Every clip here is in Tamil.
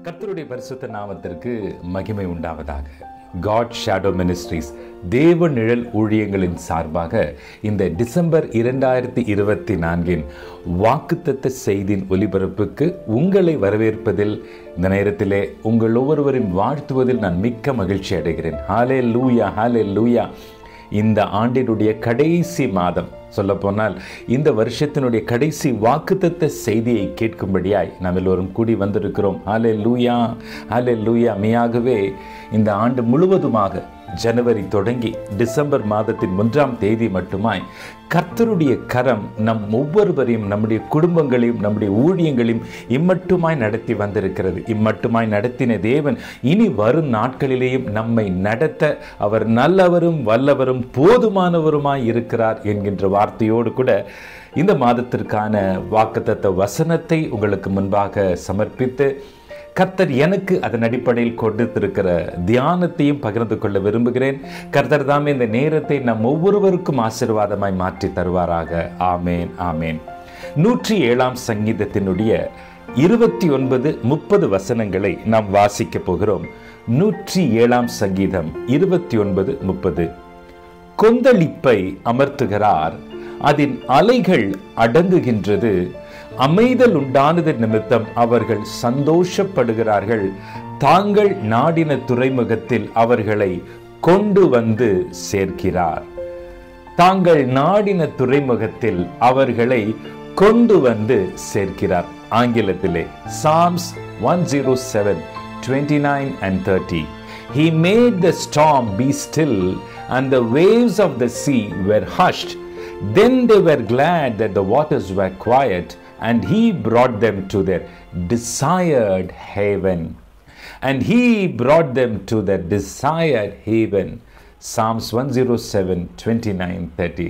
கர்த்தருடைய பரிசுத்த நாமத்திற்கு மகிமை உண்டாவதாக. காட் ஷேடோ மினிஸ்ட்ரீஸ் தேவ நிழல் ஊழியங்களின் சார்பாக இந்த டிசம்பர் 2024 வாக்குத்தத்த செய்தியின் ஒலிபரப்புக்கு உங்களை வரவேற்பதில் இந்த நேரத்திலே உங்கள் ஒவ்வொருவரையும் வாழ்த்துவதில் நான் மிக்க மகிழ்ச்சி அடைகிறேன். ஹல்லேலூயா, ஹல்லேலூயா. இந்த ஆண்டினுடைய கடைசி மாதம், சொல்லப்போனால் இந்த வருஷத்தினுடைய கடைசி வாக்குத்தத்த செய்தியை கேட்கும்படியாய் நாம் எல்லோரும் கூடி வந்திருக்கிறோம். ஹல்லேலூயா, ஹல்லேலூயா. மெய்யாகவே இந்த ஆண்டு முழுவதுமாக ஜனவரி தொடங்கி டிசம்பர் மாதத்தின் 1ஆம் தேதி மட்டுமாய் கர்த்தருடைய கரம் நம் ஒவ்வொருவரையும், நம்முடைய குடும்பங்களையும், நம்முடைய ஊழியங்களையும் இம்மட்டுமாய் நடத்தி வந்திருக்கிறது. இம்மட்டுமாய் நடத்தின தேவன் இனி வரும் நாட்களிலேயும் நம்மை நடத்த அவர் நல்லவரும் வல்லவரும் போதுமானவருமாய் இருக்கிறார் என்கின்ற வார்த்தையோடு கூட இந்த மாதத்திற்கான வாக்குத்தத்த வசனத்தை உங்களுக்கு முன்பாக சமர்ப்பித்து கர்த்தர் எனக்கு அதன் அடிப்படையில் கொடுத்திருக்கிற தியானத்தையும் பகிர்ந்து கொள்ள விரும்புகிறேன். கர்த்தர் தாமே இந்த நேரத்தை நம் ஒவ்வொருவருக்கும் ஆசீர்வாதமாய் மாற்றி தருவாராக. ஆமேன், ஆமேன். 107ஆம் சங்கீதத்தினுடைய 29, 30 வசனங்களை நாம் வாசிக்க போகிறோம். 107ஆம் சங்கீதம் 29, 30. கொந்தளிப்பை அமர்த்துகிறார், அதன் அலைகள் அடங்குகின்றது, அமைதல் உண்டானது நிமித்தம் அவர்கள் சந்தோஷப்படுகிறார்கள், தாங்கள் நாடின துறைமுகத்தில் அவர்களை கொண்டு வந்து சேர்க்கிறார். தாங்கள் நாடின துறைமுகத்தில் அவர்களை கொண்டு வந்து சேர்க்கிறார். ஆங்கிலத்திலே Psalms 107, 29 and 30. He made the storm be still and the waves of the sea were hushed. Then they were glad that the waters were quiet, and he brought them to their desired haven. And he brought them to their desired haven. Psalms 107, 29, 30.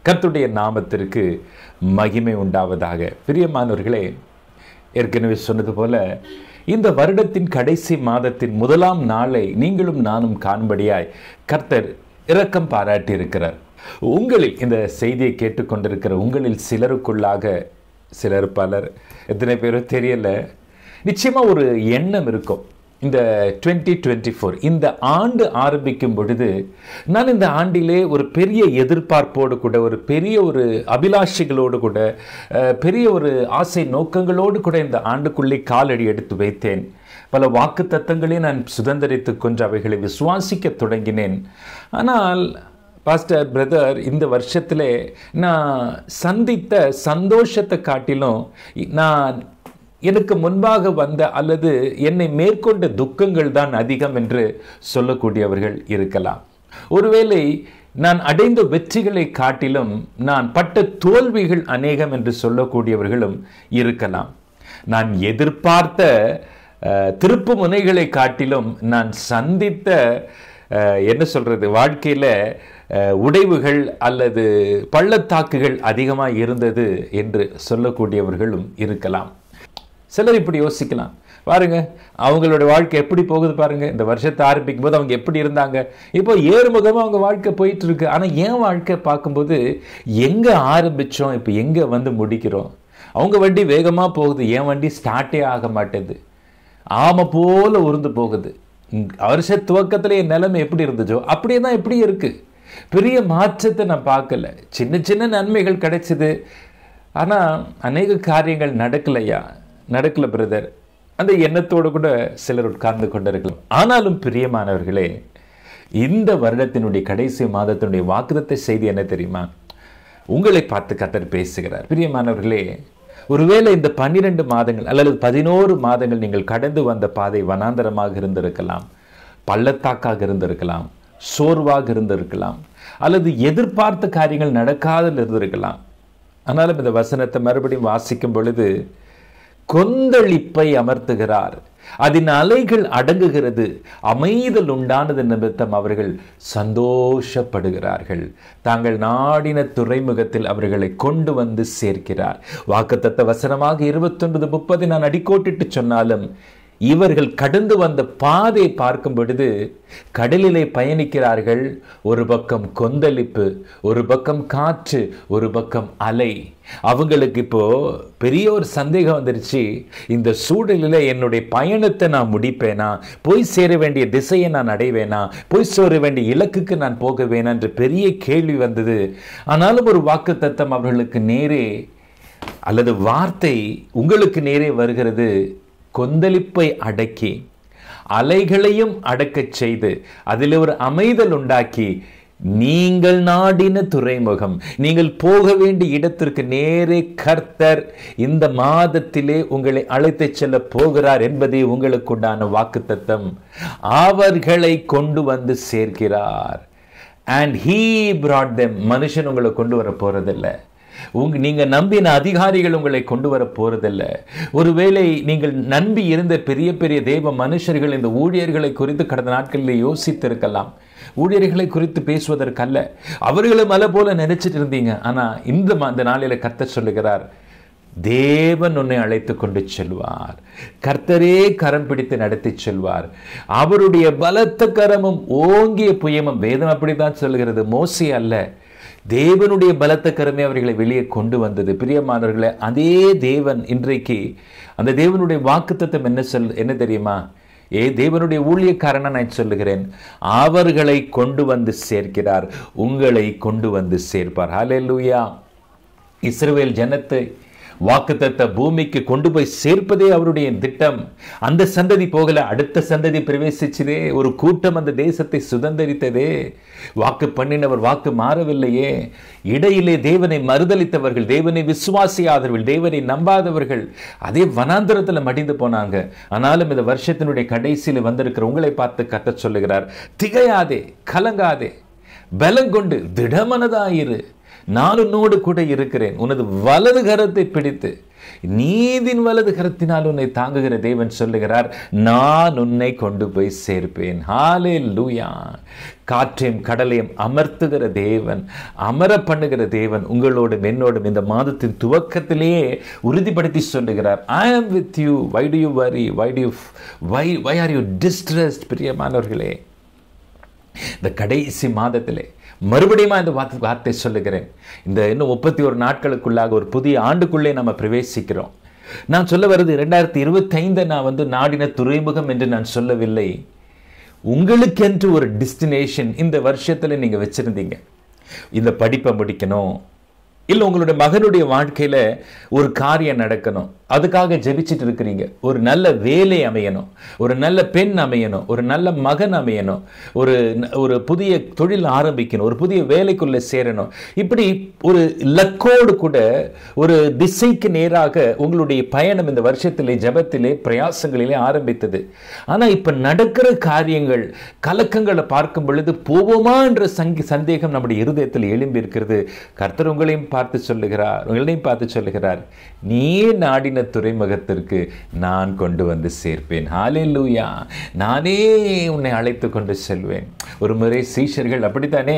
கர்த்தருடைய நாமத்திற்கு மகிமை உண்டாவதாக. பிரியமானவர்களே, ஏற்கனவே சொன்னது போல இந்த வருடத்தின் கடைசி மாதத்தின் 1ஆம் நாளை நீங்களும் நானும் காணும்படியாய் கர்த்தர் இரக்கம் பாராட்டி இருக்கிறார். உங்களில் இந்த செய்தியை கேட்டுக்கொண்டிருக்கிற உங்களில் சிலருக்குள்ளாக, சிலர் பலர், எத்தனை பேரும் தெரியல, நிச்சயமா ஒரு எண்ணம் இருக்கும். இந்த 2024 இந்த ஆண்டு ஆரம்பிக்கும் பொழுது நான் இந்த ஆண்டிலே ஒரு பெரிய எதிர்பார்ப்போடு கூட, ஒரு பெரிய ஒரு அபிலாஷைகளோடு கூட, பெரிய ஒரு ஆசை நோக்கங்களோடு கூட இந்த ஆண்டுக்குள்ளே காலடி எடுத்து வைத்தேன். பல வாக்கு தத்தங்களை நான் சுதந்திரித்து கொண்டு அவைகளை விசுவாசிக்க தொடங்கினேன். ஆனால் பாஸ்டர் பிரதர், இந்த வருஷத்திலே நான் சந்தித்த சந்தோஷத்தை காட்டிலும் நான் எனக்கு முன்பாக வந்த அல்லது என்னை மேற்கொண்ட துக்கங்கள் தான் அதிகம் என்று சொல்லக்கூடியவர்கள் இருக்கலாம். ஒருவேளை நான் அடைந்த வெற்றிகளை காட்டிலும் நான் பட்ட தோல்விகள் அநேகம் என்று சொல்லக்கூடியவர்களும் இருக்கலாம். நான் எதிர்பார்த்த திருப்பு முனைகளை காட்டிலும் நான் சந்தித்த வாழ்க்கையில் உடைவுகள் அல்லது பள்ளத்தாக்குகள் அதிகமாக இருந்தது என்று சொல்லக்கூடியவர்களும் இருக்கலாம். சிலர் இப்படி யோசிக்கலாம், பாருங்க அவங்களோட வாழ்க்கை எப்படி போகுது பாருங்க, இந்த வருஷத்தை ஆரம்பிக்கும் போது அவங்க எப்படி இருந்தாங்க, இப்போ ஏறுமுகமாக அவங்க வாழ்க்கை போயிட்டு இருக்கு. ஆனால் என் வாழ்க்கை பார்க்கும்போது எங்கே ஆரம்பித்தோம், இப்போ எங்கே வந்து முடிக்கிறோம். அவங்க வண்டி வேகமாக போகுது, என் வண்டி ஸ்டார்ட்டே ஆக மாட்டேது, ஆமை போல உருந்து போகுது. வருஷ துவக்கத்தில் என் நிலைமை எப்படி இருந்துச்சோ அப்படியே தான் எப்படி இருக்கு. பெரிய மாற்றத்தை நான் பார்க்கல. சின்ன சின்ன நன்மைகள் கிடைச்சிது, ஆனால் அநேக காரியங்கள் நடக்கல பிரதர். அந்த எண்ணத்தோடு கூட சிலர் உட்கார்ந்து கொண்டிருக்கலாம். ஆனாலும் பிரியமானவர்களே, இந்த வருடத்தினுடைய கடைசி மாதத்தினுடைய வாக்குத்தத்த செய்தி என்ன தெரியுமா? உங்களை பார்த்து கர்த்தர் பேசுகிறார். பிரியமானவர்களே, ஒருவேளை இந்த 12 மாதங்கள் அல்லது 11 மாதங்கள் நீங்கள் கடந்து வந்த பாதை வனாந்தரமாக இருந்திருக்கலாம், பள்ளத்தாக்காக இருந்திருக்கலாம், சோர்வாக இருந்திருக்கலாம், அல்லது எதிர்பார்த்த காரியங்கள் நடக்காமல் இருந்திருக்கலாம். ஆனாலும் இந்த வசனத்தை மறுபடியும் வாசிக்கும் பொழுது, கொந்தளிப்பை அமர்த்துகிறார், அதன் அலைகள் அடங்குகிறது, அமைதல் உண்டானது நிமித்தம் அவர்கள் சந்தோஷப்படுகிறார்கள், தாங்கள் நாடின துறைமுகத்தில் அவர்களை கொண்டு வந்து சேர்க்கிறார். வாக்குத்தத்த வசனமாக 29, 30 நான் அடிக்கோட்டிட்டு சொன்னாலும் இவர்கள் கடந்து வந்த பாதை பார்க்கும் பொழுது கடலிலே பயணிக்கிறார்கள். ஒரு பக்கம் கொந்தளிப்பு, ஒரு பக்கம் காற்று, ஒரு பக்கம் அலை. அவங்களுக்கு இப்போ பெரிய ஒரு சந்தேகம் வந்துருச்சு. இந்த சூழலில் என்னுடைய பயணத்தை நான் முடிப்பேனா, போய் சேர வேண்டிய திசையை நான் அடைவேனா, போய் சேர வேண்டிய இலக்குக்கு நான் போகவேனா என்று பெரிய கேள்வி வந்தது. ஆனாலும் ஒரு வாக்குத்தத்தம் அவர்களுக்கு நேரே, அல்லது வார்த்தை உங்களுக்கு நேரே வருகிறது. கொந்தளிப்பை அடக்கி அலைகளையும் அடக்கச் செய்து அதில் ஒரு அமைதல் உண்டாக்கி, நீங்கள் நாடின துறைமுகம், நீங்கள் போக வேண்டிய இடத்திற்கு நேரே கர்த்தர் இந்த மாதத்திலே உங்களை அழைத்து செல்ல போகிறார் என்பதே உங்களுக்குண்டான வாக்குத்தத்தம். அவர்களை கொண்டு வந்து சேர்க்கிறார். and he brought them. மனுஷன் உங்களை கொண்டு வர போறதில்லை. நீங்க நம்பின அதிகாரிகள் உங்களை கொண்டு வர போறதில்லை. ஒருவேளை நீங்கள் நம்பி இருந்த பெரிய பெரிய தேவ மனுஷர்கள் இந்த ஊழியர்களை குறித்து கடந்த நாட்களில் யோசித்திருக்கலாம். ஊழியர்களை குறித்து பேசுவதற்கல்ல, அவர்களும் அல போல நினைச்சிட்டு இருந்தீங்க. ஆனா இந்த நாளில கர்த்தர் சொல்லுகிறார், தேவன் உன்னை அழைத்து கொண்டு செல்வார். கர்த்தரே கரம் பிடித்து நடத்தி செல்வார். அவருடைய பலத்த கரமும் ஓங்கிய புயமும். வேதம் அப்படித்தான் சொல்லுகிறது, மோசே அல்ல, தேவனுடைய பலத்த கரமே அவர்களை வெளியே கொண்டு வந்தது. பிரியமானவர்களே, அதே தேவன் இன்றைக்கு, அந்த தேவனுடைய வாக்குத்தத்தம் என்ன தெரியுமா? தேவனுடைய ஊழியக்காரனா நான் சொல்லுகிறேன், அவர்களை கொண்டு வந்து சேர்க்கிறார், உங்களை கொண்டு வந்து சேர்ப்பார். ஹல்லேலூயா. இஸ்ரவேல் ஜனத்தை வாக்குத்தத்த பூமிக்கு கொண்டு போய் சேர்ப்பதே அவருடைய திட்டம். அந்த சந்ததி போகல, அடுத்த சந்ததி பிரவேசிச்சதே. ஒரு கூட்டம் அந்த தேசத்தை சுதந்தரித்ததே. வாக்கு பண்ணினவர் வாக்கு மாறவில்லையே. இடையிலே தேவனை மறுதலித்தவர்கள், தேவனை விசுவாசியாதவர்கள், தேவனை நம்பாதவர்கள் அதே வனாந்தரத்தில் மடிந்து போனாங்க. ஆனாலும் இந்த வருஷத்தினுடைய கடைசியில் வந்திருக்கிற உங்களை பார்த்து கர்த்தர் சொல்லுகிறார், திகையாதே, கலங்காதே, பலங்கொண்டு திடமனதாயிரு, நான் உன்னோடு கூட இருக்கிறேன். உனது வலது கரத்தை பிடித்து நீதின் வலது கரத்தினால் உன்னை தாங்குகிற தேவன் சொல்லுகிறார், நான் உன்னை கொண்டு போய் சேர்ப்பேன். ஹல்லேலூயா. காற்றையும் கடலையும் அமர்த்துகிற தேவன், அமர பண்ணுகிற தேவன் உங்களோடும் என்னோடும் இந்த மாதத்தின் துவக்கத்திலேயே உறுதிப்படுத்தி சொல்லுகிறார், I am with you. Why do you worry? Why are you distressed? பிரியமானவர்களே, இந்த கடைசி மாதத்திலே மறுபடியும் இந்த வார்த்தை சொல்லுகிறேன். இந்த இன்னும் 31 நாட்களுக்குள்ளாக ஒரு புதிய ஆண்டுக்குள்ளே நம்ம பிரவேசிக்கிறோம். நான் சொல்ல வருது 2025 நான் நாடின துறைமுகம் என்று நான் சொல்லவில்லை. உங்களுக்கென்று ஒரு டெஸ்டினேஷன் இந்த வருஷத்துல நீங்க வச்சிருந்தீங்க. இந்த படிப்பை முடிக்கணும், இல்லை உங்களுடைய மகனுடைய வாழ்க்கையில ஒரு காரியம் நடக்கணும், அதுக்காக ஜெபிச்சுட்டு இருக்கிறீங்க. ஒரு நல்ல வேலை அமையணும், ஒரு நல்ல பெண் அமையணும், ஒரு நல்ல மகன் அமையணும், ஒரு புதிய தொழில் ஆரம்பிக்கணும், ஒரு புதிய வேலைக்குள்ள சேரணும். இப்படி ஒரு லக்கோடு கூட ஒரு திசைக்கு நேராக உங்களுடைய பயணம் இந்த வருஷத்திலே ஜெபத்திலே பிரயாசங்களிலே ஆரம்பித்தது. ஆனா இப்ப நடக்கிற காரியங்கள், கலக்கங்களை பார்க்கும் பொழுது போவோமா என்ற சந்தேகம் நம்முடைய இருதயத்தில் எழும்பி இருக்கிறது. கர்த்தர் உங்களையும் பார்த்து சொல்லுகிறார், நீ நாடின துறைமுகத்திற்கு நான் கொண்டு வந்து சேர்ப்பேன். ஹல்லேலூயா. நானே உன்னை அழைத்து கொண்டு செல்வேன். ஒரு முறை சீஷர்கள் அப்படித்தானே,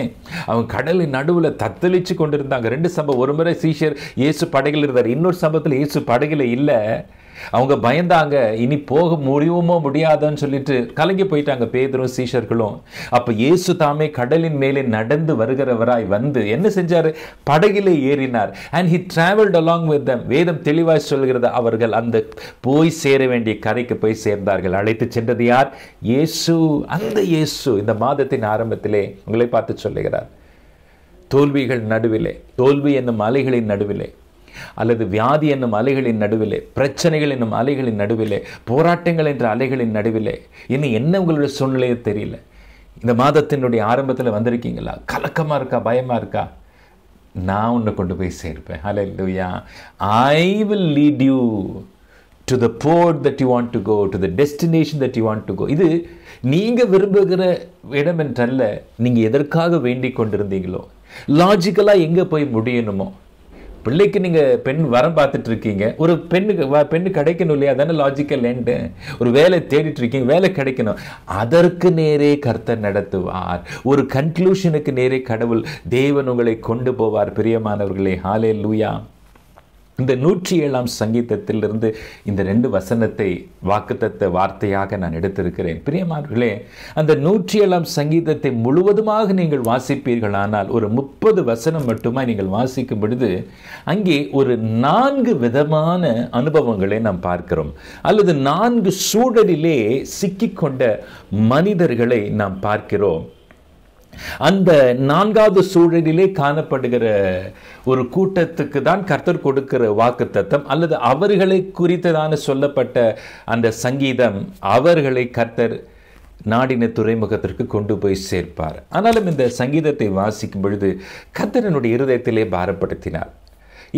அவங்க கடலின் நடுவில் தத்தளிச்சு கொண்டிருந்தாங்க. 2 சம்பவம். ஒரு முறை சீஷர் இயேசு படகில் இருந்தார், இன்னொரு சம்பவத்தில் இயேசு படகில் இல்லை. அவங்க பயந்தாங்க, இனி போக முடியுமோ முடியாதான்னு சொல்லிட்டு கலங்கி போயிட்டாங்க பேதுரும் சீஷர்களும். அப்ப இயேசு தாமே கடலின் மேலே நடந்து வருகிறவராய் வந்து என்ன செஞ்சாரு? படகிலே ஏறினார். and he traveled along with them. வேதம் தெளிவாய் சொல்கிறது, அவர்கள் அந்த போய் சேர வேண்டிய கரைக்கு போய் சேர்ந்தார்கள். அழைத்து சென்றது யார்? இயேசு. அந்த இயேசு இந்த மாதத்தின் ஆரம்பத்திலே உங்களை பார்த்து சொல்லுகிறார், தோல்விகள் நடுவிலே, தோல்வி என்னும் அலைகளின் நடுவிலே, அல்லது வியாதி என்னும் அலைகளின் நடுவிலே, பிரச்சனைகள் என்னும் அலைகளின் நடுவிலே, போராட்டங்கள் என்ற அலைகளின் நடுவிலே, இன்னும் என்ன உங்களுடைய சூழ்நிலையோ தெரியல. இந்த மாதத்தினுடைய ஆரம்பத்தில் வந்திருக்கீங்களா? கலக்கமா இருக்கா? பயமா இருக்கா? நான் உன்னை கொண்டு போய் சேர்ப்பேன். ஹல்லேலூயா. I will lead you to the port that you want to go, to the destination that you want to go. இது நீங்க விரும்புகிற இடம் என்றல்ல, நீங்க எதற்காக வேண்டிக் கொண்டிருந்தீங்களோ, லாஜிக்கலா எங்க போய் முடியணுமோ. பிள்ளைக்கு நீங்க பெண் வரம் பார்த்துட்டு இருக்கீங்க, ஒரு பெண்ணு கிடைக்கணும் இல்லையா? அதான லாஜிக்கல் எண்டு. ஒரு வேலை தேடிட்டு இருக்கீங்க, வேலை கிடைக்கணும், அதற்கு நேரே கர்த்தர் நடத்துவார். ஒரு கன்க்ளூஷனுக்கு நேரே கடவுள் தேவன் உங்களை கொண்டு போவார். பிரியமானவர்களே, ஹல்லேலூயா. இந்த 107ஆம் சங்கீதத்திலிருந்து இந்த 2 வசனத்தை வாக்குத்தத்த வார்த்தையாக நான் எடுத்திருக்கிறேன். பிரியமானவர்களே, அந்த 107ஆம் சங்கீதத்தை முழுவதுமாக நீங்கள் வாசிப்பீர்களானால் ஒரு 30 வசனம் மட்டுமா நீங்கள் வாசிக்கும் பொழுது அங்கே ஒரு 4 விதமான அனுபவங்களை நாம் பார்க்கிறோம், அல்லது 4 சூழலிலே சிக்கிக்கொண்ட மனிதர்களை நாம் பார்க்கிறோம். அந்த 4வது சூழலிலே காணப்படுகிற ஒரு கூட்டத்துக்கு தான் கர்த்தர் கொடுக்கிற வாக்குத்தத்தம், அல்லது அவர்களை குறித்ததான சொல்லப்பட்ட அந்த சங்கீதம் அவர்களை கர்த்தர் நாடின துறைமுகத்திற்கு கொண்டு போய் சேர்ப்பார். ஆனாலும் இந்த சங்கீதத்தை வாசிக்கும் பொழுது கர்த்தரனுடைய இருதயத்திலே பாரப்படுத்தினார்.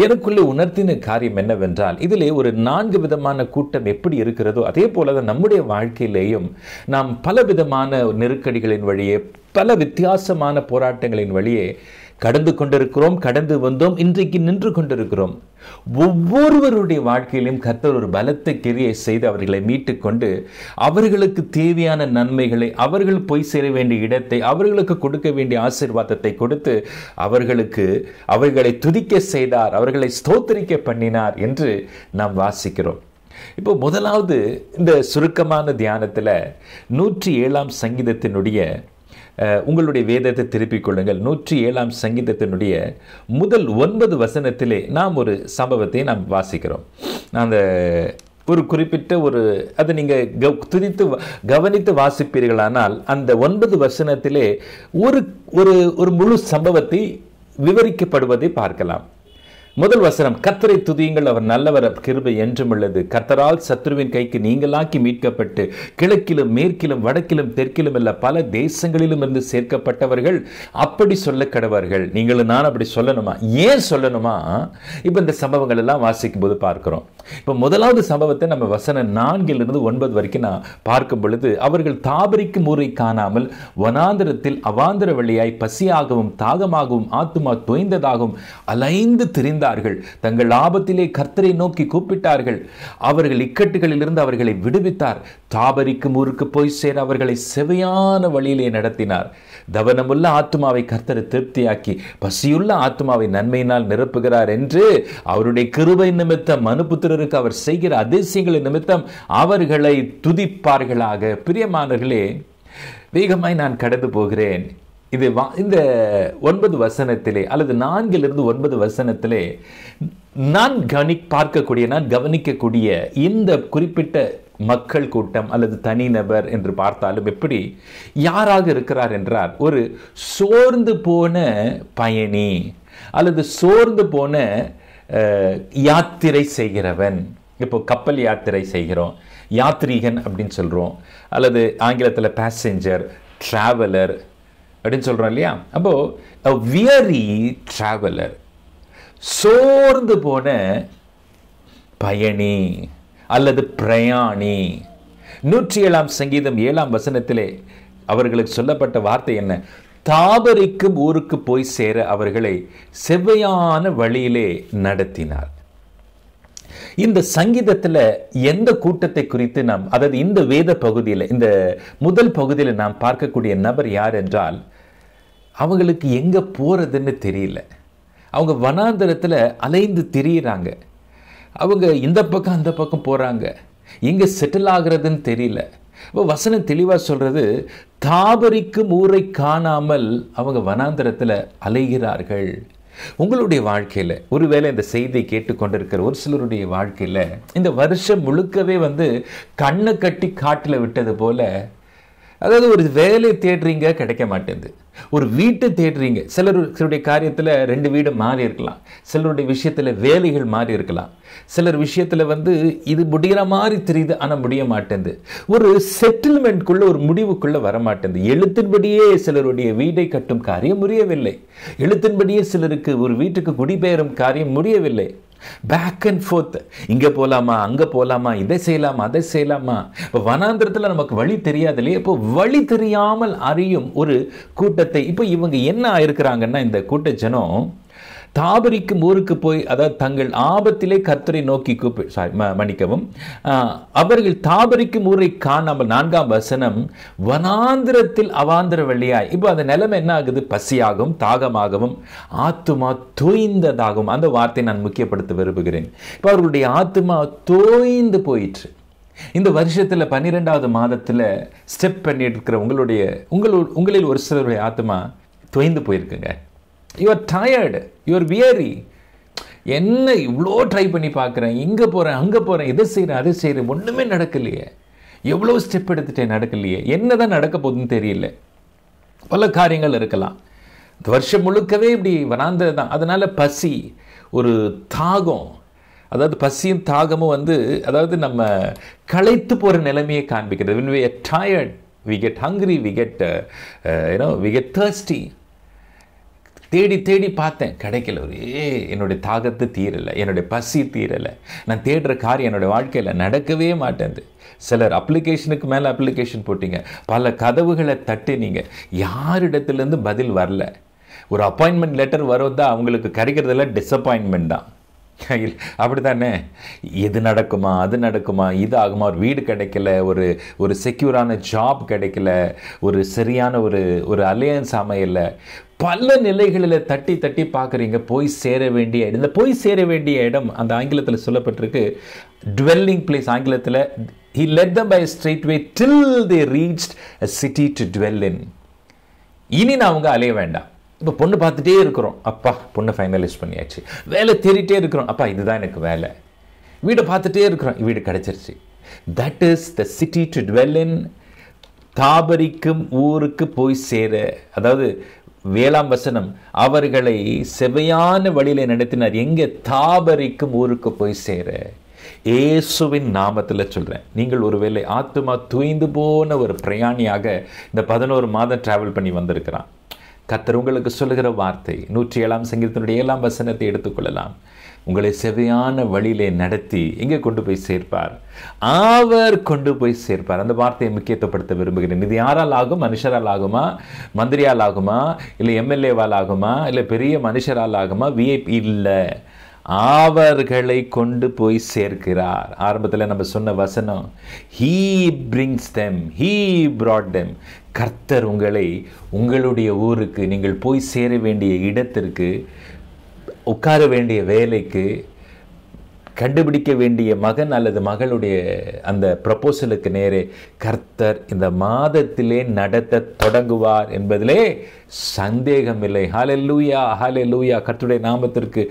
எனக்குள்ளே உணர்த்தின காரியம் என்னவென்றால், இதிலே ஒரு 4 விதமான கூட்டம் எப்படி இருக்கிறதோ அதே போல தான் நம்முடைய வாழ்க்கையிலேயும் நாம் பல விதமான நெருக்கடிகளின் வழியே, பல வித்தியாசமான போராட்டங்களின் வழியே கடந்து கொண்டிருக்கிறோம், கடந்து வந்தோம், இன்றைக்கு நின்று கொண்டிருக்கிறோம். ஒவ்வொருவருடைய வாழ்க்கையிலும் கர்த்தர் ஒரு பலத்த கிரியை செய்து அவர்களை மீட்டு கொண்டு அவர்களுக்கு தேவையான நன்மைகளை, அவர்கள் போய் சேர வேண்டிய இடத்தை, அவர்களுக்கு கொடுக்க வேண்டிய ஆசீர்வாதத்தை கொடுத்து அவர்களை துதிக்க செய்தார், அவர்களை ஸ்தோத்திரிக்க பண்ணினார் என்று நாம் வாசிக்கிறோம். இப்போ முதலாவது இந்த சுருக்கமான தியானத்தில் 107ஆம் சங்கீதத்தினுடைய உங்களுடைய வேதத்தை திருப்பிக் கொள்ளுங்கள். 107ஆம் சங்கீதத்தினுடைய முதல் 9 வசனத்திலே நாம் ஒரு சம்பவத்தை நாம் வாசிக்கிறோம். அந்த ஒரு குறிப்பிட்ட அதை நீங்கள் கவனித்து வாசிப்பீர்களானால் அந்த 9 வசனத்திலே ஒரு முழு சம்பவத்தை விவரிக்கப்படுவதை பார்க்கலாம். முதல் வசனம், கர்த்தரை துதியுங்கள், அவர் நல்லவர், கிருபை என்றும் உள்ளது. கர்த்தரால் சத்துருவின் கைக்கு நீங்களாக்கி மீட்கப்பட்டு கிழக்கிலும் மேற்கிலும் வடக்கிலும் தெற்கிலும் இல்ல பல தேசங்களிலும் இருந்து சேர்க்கப்பட்டவர்கள் அப்படி சொல்ல கடவர்கள். நீங்களும் நான் அப்படி சொல்லணுமா? ஏன் சொல்லணுமா? இப்போ இந்த சம்பவங்கள் எல்லாம் வாசிக்கும் போது பார்க்கிறோம். இப்போ முதலாவது சம்பவத்தை நம்ம வசனம் 4 வரைக்கும் 9 வரைக்கும் நான் பார்க்கும் பொழுது, அவர்கள் தாபரிக்கும் ஊரை காணாமல் வனாந்திரத்தில் அவாந்திர வழியாய் பசியாகவும் தாகமாகவும் ஆத்துமா தோய்ந்ததாகவும் அலைந்து திரிந்தார்கள். தங்கள் ஆபத்திலே கர்த்தரை நோக்கி கூப்பிட்டார்கள். அவர்கள் இக்கட்டுகளிலிருந்து அவர்களை விடுவித்தார். தாபரிக்கும் ஊருக்கு போய் சேர அவர்களை செவையான வழியிலே நடத்தினார். தவனமுள்ள ஆத்துமாவை கர்த்தர் திருப்தியாக்கி பசியுள்ள ஆத்துமாவை நன்மையினால் நிரப்புகிறார் என்று அவருடைய கிருபை நிமித்தம் மனுபுத்திரருக்கு அவர் செய்கிற அதிசயங்களின் நிமித்தம் அவர்களை துதிப்பார்களாக. பிரியமானவர்களே, வேகமாய் நான் கடந்து போகிறேன். இந்த 9 வசனத்திலே அல்லது 4 வசனத்திலே நான் கவனிக்கக்கூடிய இந்த குறிப்பிட்ட மக்கள் கூட்டம் அல்லது தனிநபர் என்று பார்த்தாலும் எப்படி யாராக இருக்கிறார் என்றால், ஒரு சோர்ந்து போன பயணி அல்லது சோர்ந்து போன யாத்திரை செய்கிறவன். இப்போ கப்பல் யாத்திரை செய்கிறோம், யாத்ரீகன் அப்படின்னு சொல்கிறோம், அல்லது ஆங்கிலத்தில் பேசஞ்சர், டிராவலர் அப்படின்னு சொல்கிறோம் இல்லையா? அப்போது வியரி டிராவலர், சோர்ந்து போன பயணி அல்லது பிரயாணி. 107ஆம் சங்கீதம் 7ஆம் வசனத்திலே அவர்களுக்கு சொல்லப்பட்ட வார்த்தை என்ன? தாபரிக்கும் ஊருக்கு போய் சேர அவர்களை செவ்வையான வழியிலே நடத்தினார். இந்த சங்கீதத்தில் எந்த கூட்டத்தை குறித்து நாம், அதாவது இந்த வேத பகுதியில், இந்த முதல் பகுதியில் நாம் பார்க்கக்கூடிய நபர் யார் என்றால், அவங்களுக்கு எங்கே போகிறதுன்னு தெரியல. அவங்க வனாந்தரத்தில் அலைந்து திரியிறாங்க. அவங்க இந்த பக்கம் அந்த பக்கம் போகிறாங்க, எங்கே செட்டில் ஆகிறதுன்னு தெரியல. இப்போ வசனம் தெளிவாக சொல்கிறது, தாபரிக்கும் ஊரை காணாமல் அவங்க வனாந்தரத்தில் அலைகிறார்கள். உங்களுடைய வாழ்க்கையில் ஒருவேளை இந்த செய்தியை கேட்டுக்கொண்டிருக்கிற ஒரு சிலருடைய வாழ்க்கையில் இந்த வருஷம் முழுக்கவே கண்ணை கட்டி காட்டில் விட்டது போல, அதாவது ஒரு வேலை தேடுறீங்க, கிடைக்க மாட்டேங்குது. ஒரு வீட்டை தேடுறீங்க, சிலருடைய காரியத்தில் 2 வீடு மாறி இருக்கலாம், சிலருடைய விஷயத்தில் வேலைகள் மாறி இருக்கலாம், சிலர் விஷயத்தில் இது முடிகிற மாதிரி தெரியுது ஆனால் முடிய மாட்டேங்குது. ஒரு செட்டில்மெண்ட்குள்ள, ஒரு முடிவுக்குள்ள வர மாட்டேங்குது. எழுத்தின்படியே சிலருடைய வீடை கட்டும் காரியம் முடியவில்லை, எழுத்தின்படியே சிலருக்கு ஒரு வீட்டுக்கு குடிபெயரும் காரியம் முடியவில்லை. பேக் அண்ட் ஃபோர்த், இங்கே போகலாமா அங்கே போகலாமா, இதை செய்யலாமா அதை செய்யலாமா. இப்போ வனாந்திரத்தில் நமக்கு வழி தெரியாது இல்லையா? இப்போ வழி தெரியாமல் அறியும் ஒரு கூட்டத்தை இப்போ இவங்க என்ன ஆயிருக்கிறாங்கன்னா, இந்த கூட்ட ஜனம் தாபரிக்கும் ஊருக்கு போய், அதாவது தங்கள் ஆபத்திலே கர்த்தரை நோக்கி மன்னிக்கவும், அவர்கள் தாபரிக்கும் ஊரை காணாமல், 4ஆம் வசனம், வனாந்திரத்தில் அவாந்திர வழியாய். இப்போ அந்த நிலைமை என்ன ஆகுது? பசியாகவும் தாகமாகவும் ஆத்துமா தோய்ந்ததாகவும். அந்த வார்த்தை நான் முக்கியப்படுத்த விரும்புகிறேன். இப்போ அவர்களுடைய ஆத்துமா தோய்ந்து போயிற்று. இந்த வருஷத்தில் 12வது மாதத்தில் ஸ்டெப் பண்ணிட்டு இருக்கிற உங்களில் ஒரு சிலருடைய ஆத்மா தோய்ந்து போயிருக்குங்க. You are tired, you are weary. என்ன இவ்வளோ ட்ரை பண்ணி பார்க்குறேன், இங்கே போகிறேன் அங்கே போகிறேன், இதை செய்கிறேன் அதை செய்கிறேன், ஒன்றுமே நடக்கலையே, எவ்வளோ ஸ்டெப் எடுத்துட்டேன் நடக்கலையே, என்ன தான் நடக்க போகுதுன்னு தெரியல. பல காரியங்கள் இருக்கலாம். இந்த வருஷம் முழுக்கவே இப்படி வராந்தது தான். அதனால் பசி, ஒரு தாகம், அதாவது பசியும் தாகமும் அதாவது நம்ம களைத்து போகிற நிலைமையை காண்பிக்கிறது. when we are tired, we get hungry, we get thirsty. தேடி தேடி பார்த்தேன், கிடைக்கல. என்னுடைய தாகத்தை தீரலை, என்னுடைய பசி தீரலை, நான் தேடுற காரியம் என்னுடைய வாழ்க்கையில் நடக்கவே மாட்டேங்குது. சிலர் அப்ளிகேஷனுக்கு மேலே அப்ளிகேஷன் போட்டிங்க, பல கதவுகளை தட்டினீங்க, யாரிடத்துலேருந்து பதில் வரல. ஒரு அப்பாயின்மெண்ட் லெட்டர் வருவதா அவங்களுக்கு கிடைக்கிறதுல டிஸப்பாயின்மெண்ட் தான். அப்படி தானே? எது நடக்குமா, அது நடக்குமா, இது ஆகுமா, ஒரு வீடு கிடைக்கல, ஒரு செக்யூரான ஜாப் கிடைக்கல, ஒரு சரியான ஒரு அலையன்ஸ் அமையலை. பல நிலைகளில் தட்டி தட்டி பார்க்குறீங்க. போய் சேர வேண்டிய இந்த போய் சேர வேண்டிய இடம், அந்த ஆங்கிலத்தில் சொல்லப்பட்டிருக்கு dwelling place. ஆங்கிலத்தில் he led them by a straight way till they reached a city to dwell in. இனி நான் அவங்க அலைய வேண்டாம். இப்போ பொண்ணு பார்த்துட்டே இருக்கிறோம், அப்பா பொண்ணை ஃபைனலைஸ் பண்ணியாச்சு. வேலை தேடிட்டே இருக்கிறோம், அப்பா இதுதான் எனக்கு வேலை. வீடை பார்த்துட்டே இருக்கிறோம், வீடு கிடைச்சிருச்சு. That is the city to dwell in. தாபரிக்கும் ஊருக்கு போய் சேர, அதாவது 7ஆம் வசனம், அவர்களை செவையான வழியில நடத்தினார். எங்கே? தாபரிக்கும் ஊருக்கு போய் சேர. இயேசுவின் நாமத்தில் சொல்கிறேன். நீங்கள் ஒருவேளை ஆத்துமா தூய்ந்து போன ஒரு பிரயாணியாக இந்த 11 மாதம் டிராவல் பண்ணி வந்திருக்கிறான். கர்த்தர் உங்களுக்கு சொல்லுகிற வார்த்தை 107ஆம் சங்கீதத்தினுடைய 7ஆம் வசனத்தை எடுத்துக்கொள்ளலாம். உங்களை செவையான வழியிலே நடத்தி எங்கே கொண்டு போய் சேர்ப்பார்? அவர் கொண்டு போய் சேர்ப்பார். அந்த வார்த்தையை முக்கியத்துவப்படுத்த விரும்புகிறேன். இது யாரால் ஆகும்? மனுஷரால் ஆகுமா? மந்திரியால் ஆகுமா? இல்லை எம்எல்ஏவால் ஆகுமா? இல்லை பெரிய மனுஷரால் ஆகுமா? விஐபி இல்லை, அவர்களை கொண்டு போய் சேர்க்கிறார். ஆரம்பத்தில் நம்ம சொன்ன வசனம், he brings them, he brought them. கர்த்தர் உங்களை உங்களுடைய ஊருக்கு, நீங்கள் போய் சேர வேண்டிய இடத்திற்கு, உட்கார வேண்டிய வேலைக்கு, கண்டுபிடிக்க வேண்டிய மகன் அல்லது மகளுடைய அந்த ப்ரப்போசலுக்கு நேரே கர்த்தர் இந்த மாதத்திலே நடத்த தொடங்குவார் என்பதிலே சந்தேகமில்லை. ஹல்லேலூயா, ஹல்லேலூயா. கர்த்தருடைய நாமத்திற்கு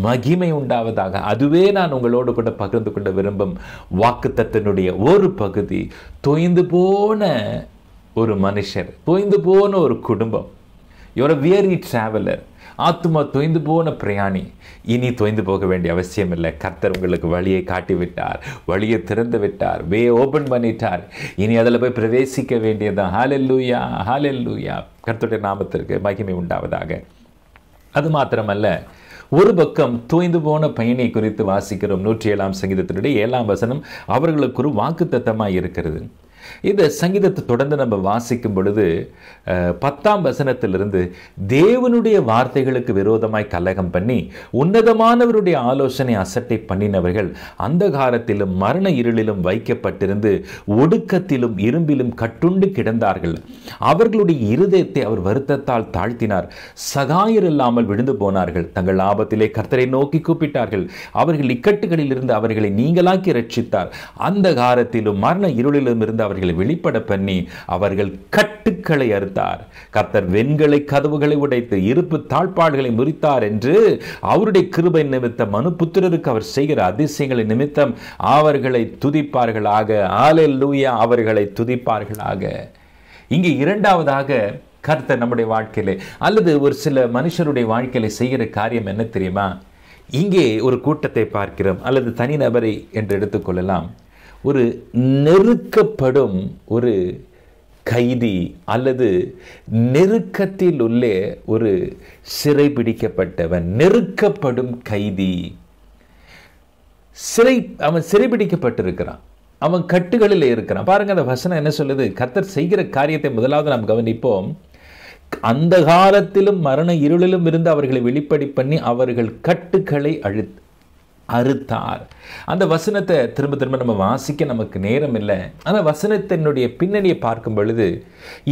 மகிமை உண்டாவதாக. அதுவே நான் உங்களோடு கூட பகிர்ந்து கொள்ள விரும்பும் வாக்குத்தத்தனுடைய ஒரு பகுதி. தொய்ந்து போன ஒரு மனுஷர், தொய்ந்து போன ஒரு குடும்பம், you are a weary traveler, ஆத்துமா தொய்ந்து போன பிரயாணி. இனி தொய்ந்து போக வேண்டிய அவசியம் இல்லை. கர்த்தர் உங்களுக்கு வழியை காட்டி விட்டார், வழியை திறந்து விட்டார், வே ஓபன் பண்ணிட்டார். இனி அதில் போய் பிரவேசிக்க வேண்டியதுதான். ஹல்லேலூயா, ஹல்லேலூயா. கர்த்தருடைய நாமத்திற்கு மகிமை உண்டாவதாக. அது மாத்திரமல்ல, ஒரு பக்கம் தோய்ந்து போன பயனை குறித்து வாசிக்கிறோம். 107ஆம் சங்கீதத்தினுடைய 7ஆம் வசனம் அவர்களுக்கு ஒரு வாக்குத்தத்தமாக இருக்கிறது. இந்த சங்கீதத்தை தொடர்ந்து நம்ம வாசிக்கும் பொழுது 10ஆம் வசனத்திலிருந்து, தேவனுடைய வார்த்தைகளுக்கு விரோதமாய் கலகம் பண்ணி உன்னதமானவருடைய ஆலோசனை அசட்டை பண்ணினவர்கள் அந்தகாரத்திலும் மரண இருளிலும் வைக்கப்பட்டிருந்து ஒடுக்கத்திலும் இரும்பிலும் கட்டுண்டு கிடந்தார்கள். அவர்களுடைய இருதயத்தை அவர் வருத்தத்தால் தாழ்த்தினார், சகாயர் இல்லாமல் விழுந்து போனார்கள். தங்கள் ஆபத்திலே கர்த்தரை நோக்கி கூப்பிட்டார்கள். அவர்கள் இக்கட்டுகளில் இருந்து அவர்களை நீங்களாக்கி ரட்சித்தார். அந்தகாரத்திலும் மரண இருளிலும் இருந்து அவர்களை வெளிப்பட பண்ணி அவர்கள் கட்டுக்களை அறுத்தார். கர்த்தர் வெண்கலை கதவுகளை உடைத்து இருப்பு தாழ்பாடுகளை முறித்தார் என்று அவருடைய கிருபை நிமித்தம் மனுபுத்திரருக்கு அவர் செய்கிற அதிசயங்களை நிமித்தம் அவர்களை துதிப்பார்களாக. ஹல்லேலூயா, அவர்களை துதிப்பார்களாக. இங்கே இரண்டாவதாக கர்த்தர் நம்முடைய வாழ்க்கையிலே அல்லது ஒரு சில மனுஷருடைய வாழ்க்கையில செய்கிற காரியம் என்ன தெரியுமா? இங்கே ஒரு கூட்டத்தை பார்க்கிறோம், அல்லது தனிநபரை என்று எடுத்துக்கொள்ளலாம். ஒரு நெருக்கப்படும் ஒரு கைதி அல்லது நெருக்கத்தில் உள்ளே ஒரு சிறைபிடிக்கப்பட்டவன், நெருக்கப்படும் கைதி. அவன் சிறைபிடிக்கப்பட்டிருக்கிறான், அவன் கட்டுகளில் இருக்கிறான். பாருங்க, அந்த வசனம் என்ன சொல்லுது? கர்த்தர் செய்கிற காரியத்தை முதலாவது நாம் கவனிப்போம். அந்த காலத்திலும் மரண இருளிலும் இருந்து அவர்களை வெளிப்படை பண்ணி அவர்கள் கட்டுக்களை அறுத்தார். அந்த வசனத்தை திரும்ப திரும்ப நம்ம வாசிக்க நமக்கு நேரம் இல்லை. அந்த வசனத்தினுடைய பின்னணியை பார்க்கும் பொழுது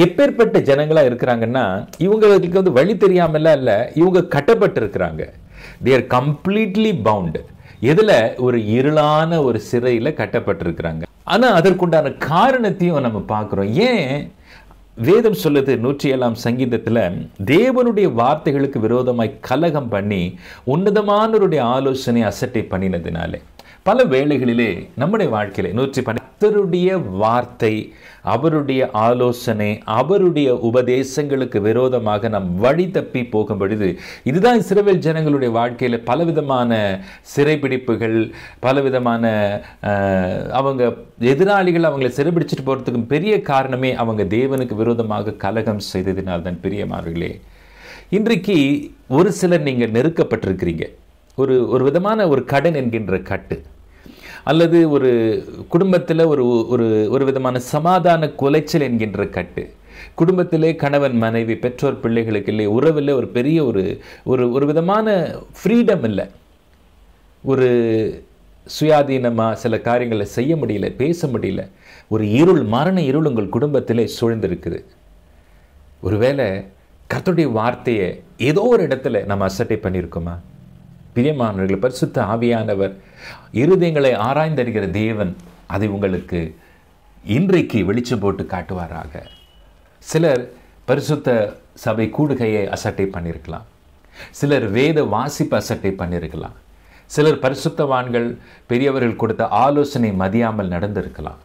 எப்பேற்பட்ட ஜனங்களா இருக்கிறாங்கன்னா, இவங்களுக்கு வந்து வழி தெரியாமல இல்லை, இவங்க கட்டப்பட்டு இருக்கிறாங்க. they are completely bound. எதுல? ஒரு இருளான ஒரு சிறையில கட்டப்பட்டிருக்கிறாங்க. ஆனா அதற்குண்டான காரணத்தையும் நம்ம பார்க்கிறோம். ஏன் வேதம் சொல்லுது 107ஆம் சங்கீதத்துல, தேவனுடைய வார்த்தைகளுக்கு விரோதமாய் கலகம் பண்ணி உன்னதமானவருடைய ஆலோசனை அசட்டை பண்ணினதினாலே. பல வேளைகளிலே நம்முடைய வாழ்க்கையிலே 112 வார்த்தை, அவருடைய ஆலோசனை, அவருடைய உபதேசங்களுக்கு விரோதமாக நாம் வழி தப்பி போகும் பொழுது, இதுதான் இஸ்ரவேல் ஜனங்களுடைய வாழ்க்கையில பலவிதமான சிறைப்பிடிப்புகள், பலவிதமான அவங்க எதிராளிகள் அவங்களை சிறைபிடிச்சிட்டு போறதுக்கு பெரிய காரணமே அவங்க தேவனுக்கு விரோதமாக கலகம் செய்ததினால் தான். பிரியமானவர்களே, இன்றைக்கு ஒரு சிலர் நீங்கள் நெருக்கப்பட்டிருக்கிறீங்க. ஒரு விதமான ஒரு கடன் என்கின்ற கட்டு, அல்லது ஒரு குடும்பத்தில் ஒரு விதமான சமாதான குலைச்சல் என்கின்ற கட்டு, குடும்பத்திலே கணவன் மனைவி பெற்றோர் பிள்ளைகளுக்கு இல்லை, உறவில் ஒரு பெரிய ஒரு விதமான ஃப்ரீடம் இல்லை, ஒரு சுயாதீனமாக சில காரியங்களை செய்ய முடியல, பேச முடியல, ஒரு இருள், மரண இருள் உங்கள் குடும்பத்திலே சூழ்ந்திருக்குது. ஒருவேளை கர்த்தருடைய வார்த்தையை ஏதோ ஒரு இடத்துல நம்ம அசட்டை பண்ணியிருக்கோமா? பிரியமானவர்கள், பரிசுத்த ஆவியானவர், இருதயங்களை ஆராய்ந்தறிகிற தேவன் அதை உங்களுக்கு இன்றைக்கு வெளிச்சம் போட்டு காட்டுவாராக. சிலர் பரிசுத்த சபை கூடுகையை அசட்டை பண்ணியிருக்கலாம், சிலர் வேத வாசிப்பு அசட்டை பண்ணியிருக்கலாம், சிலர் பரிசுத்தவான்கள் பெரியவர்கள் கொடுத்த ஆலோசனை மதியாமல் நடந்திருக்கலாம்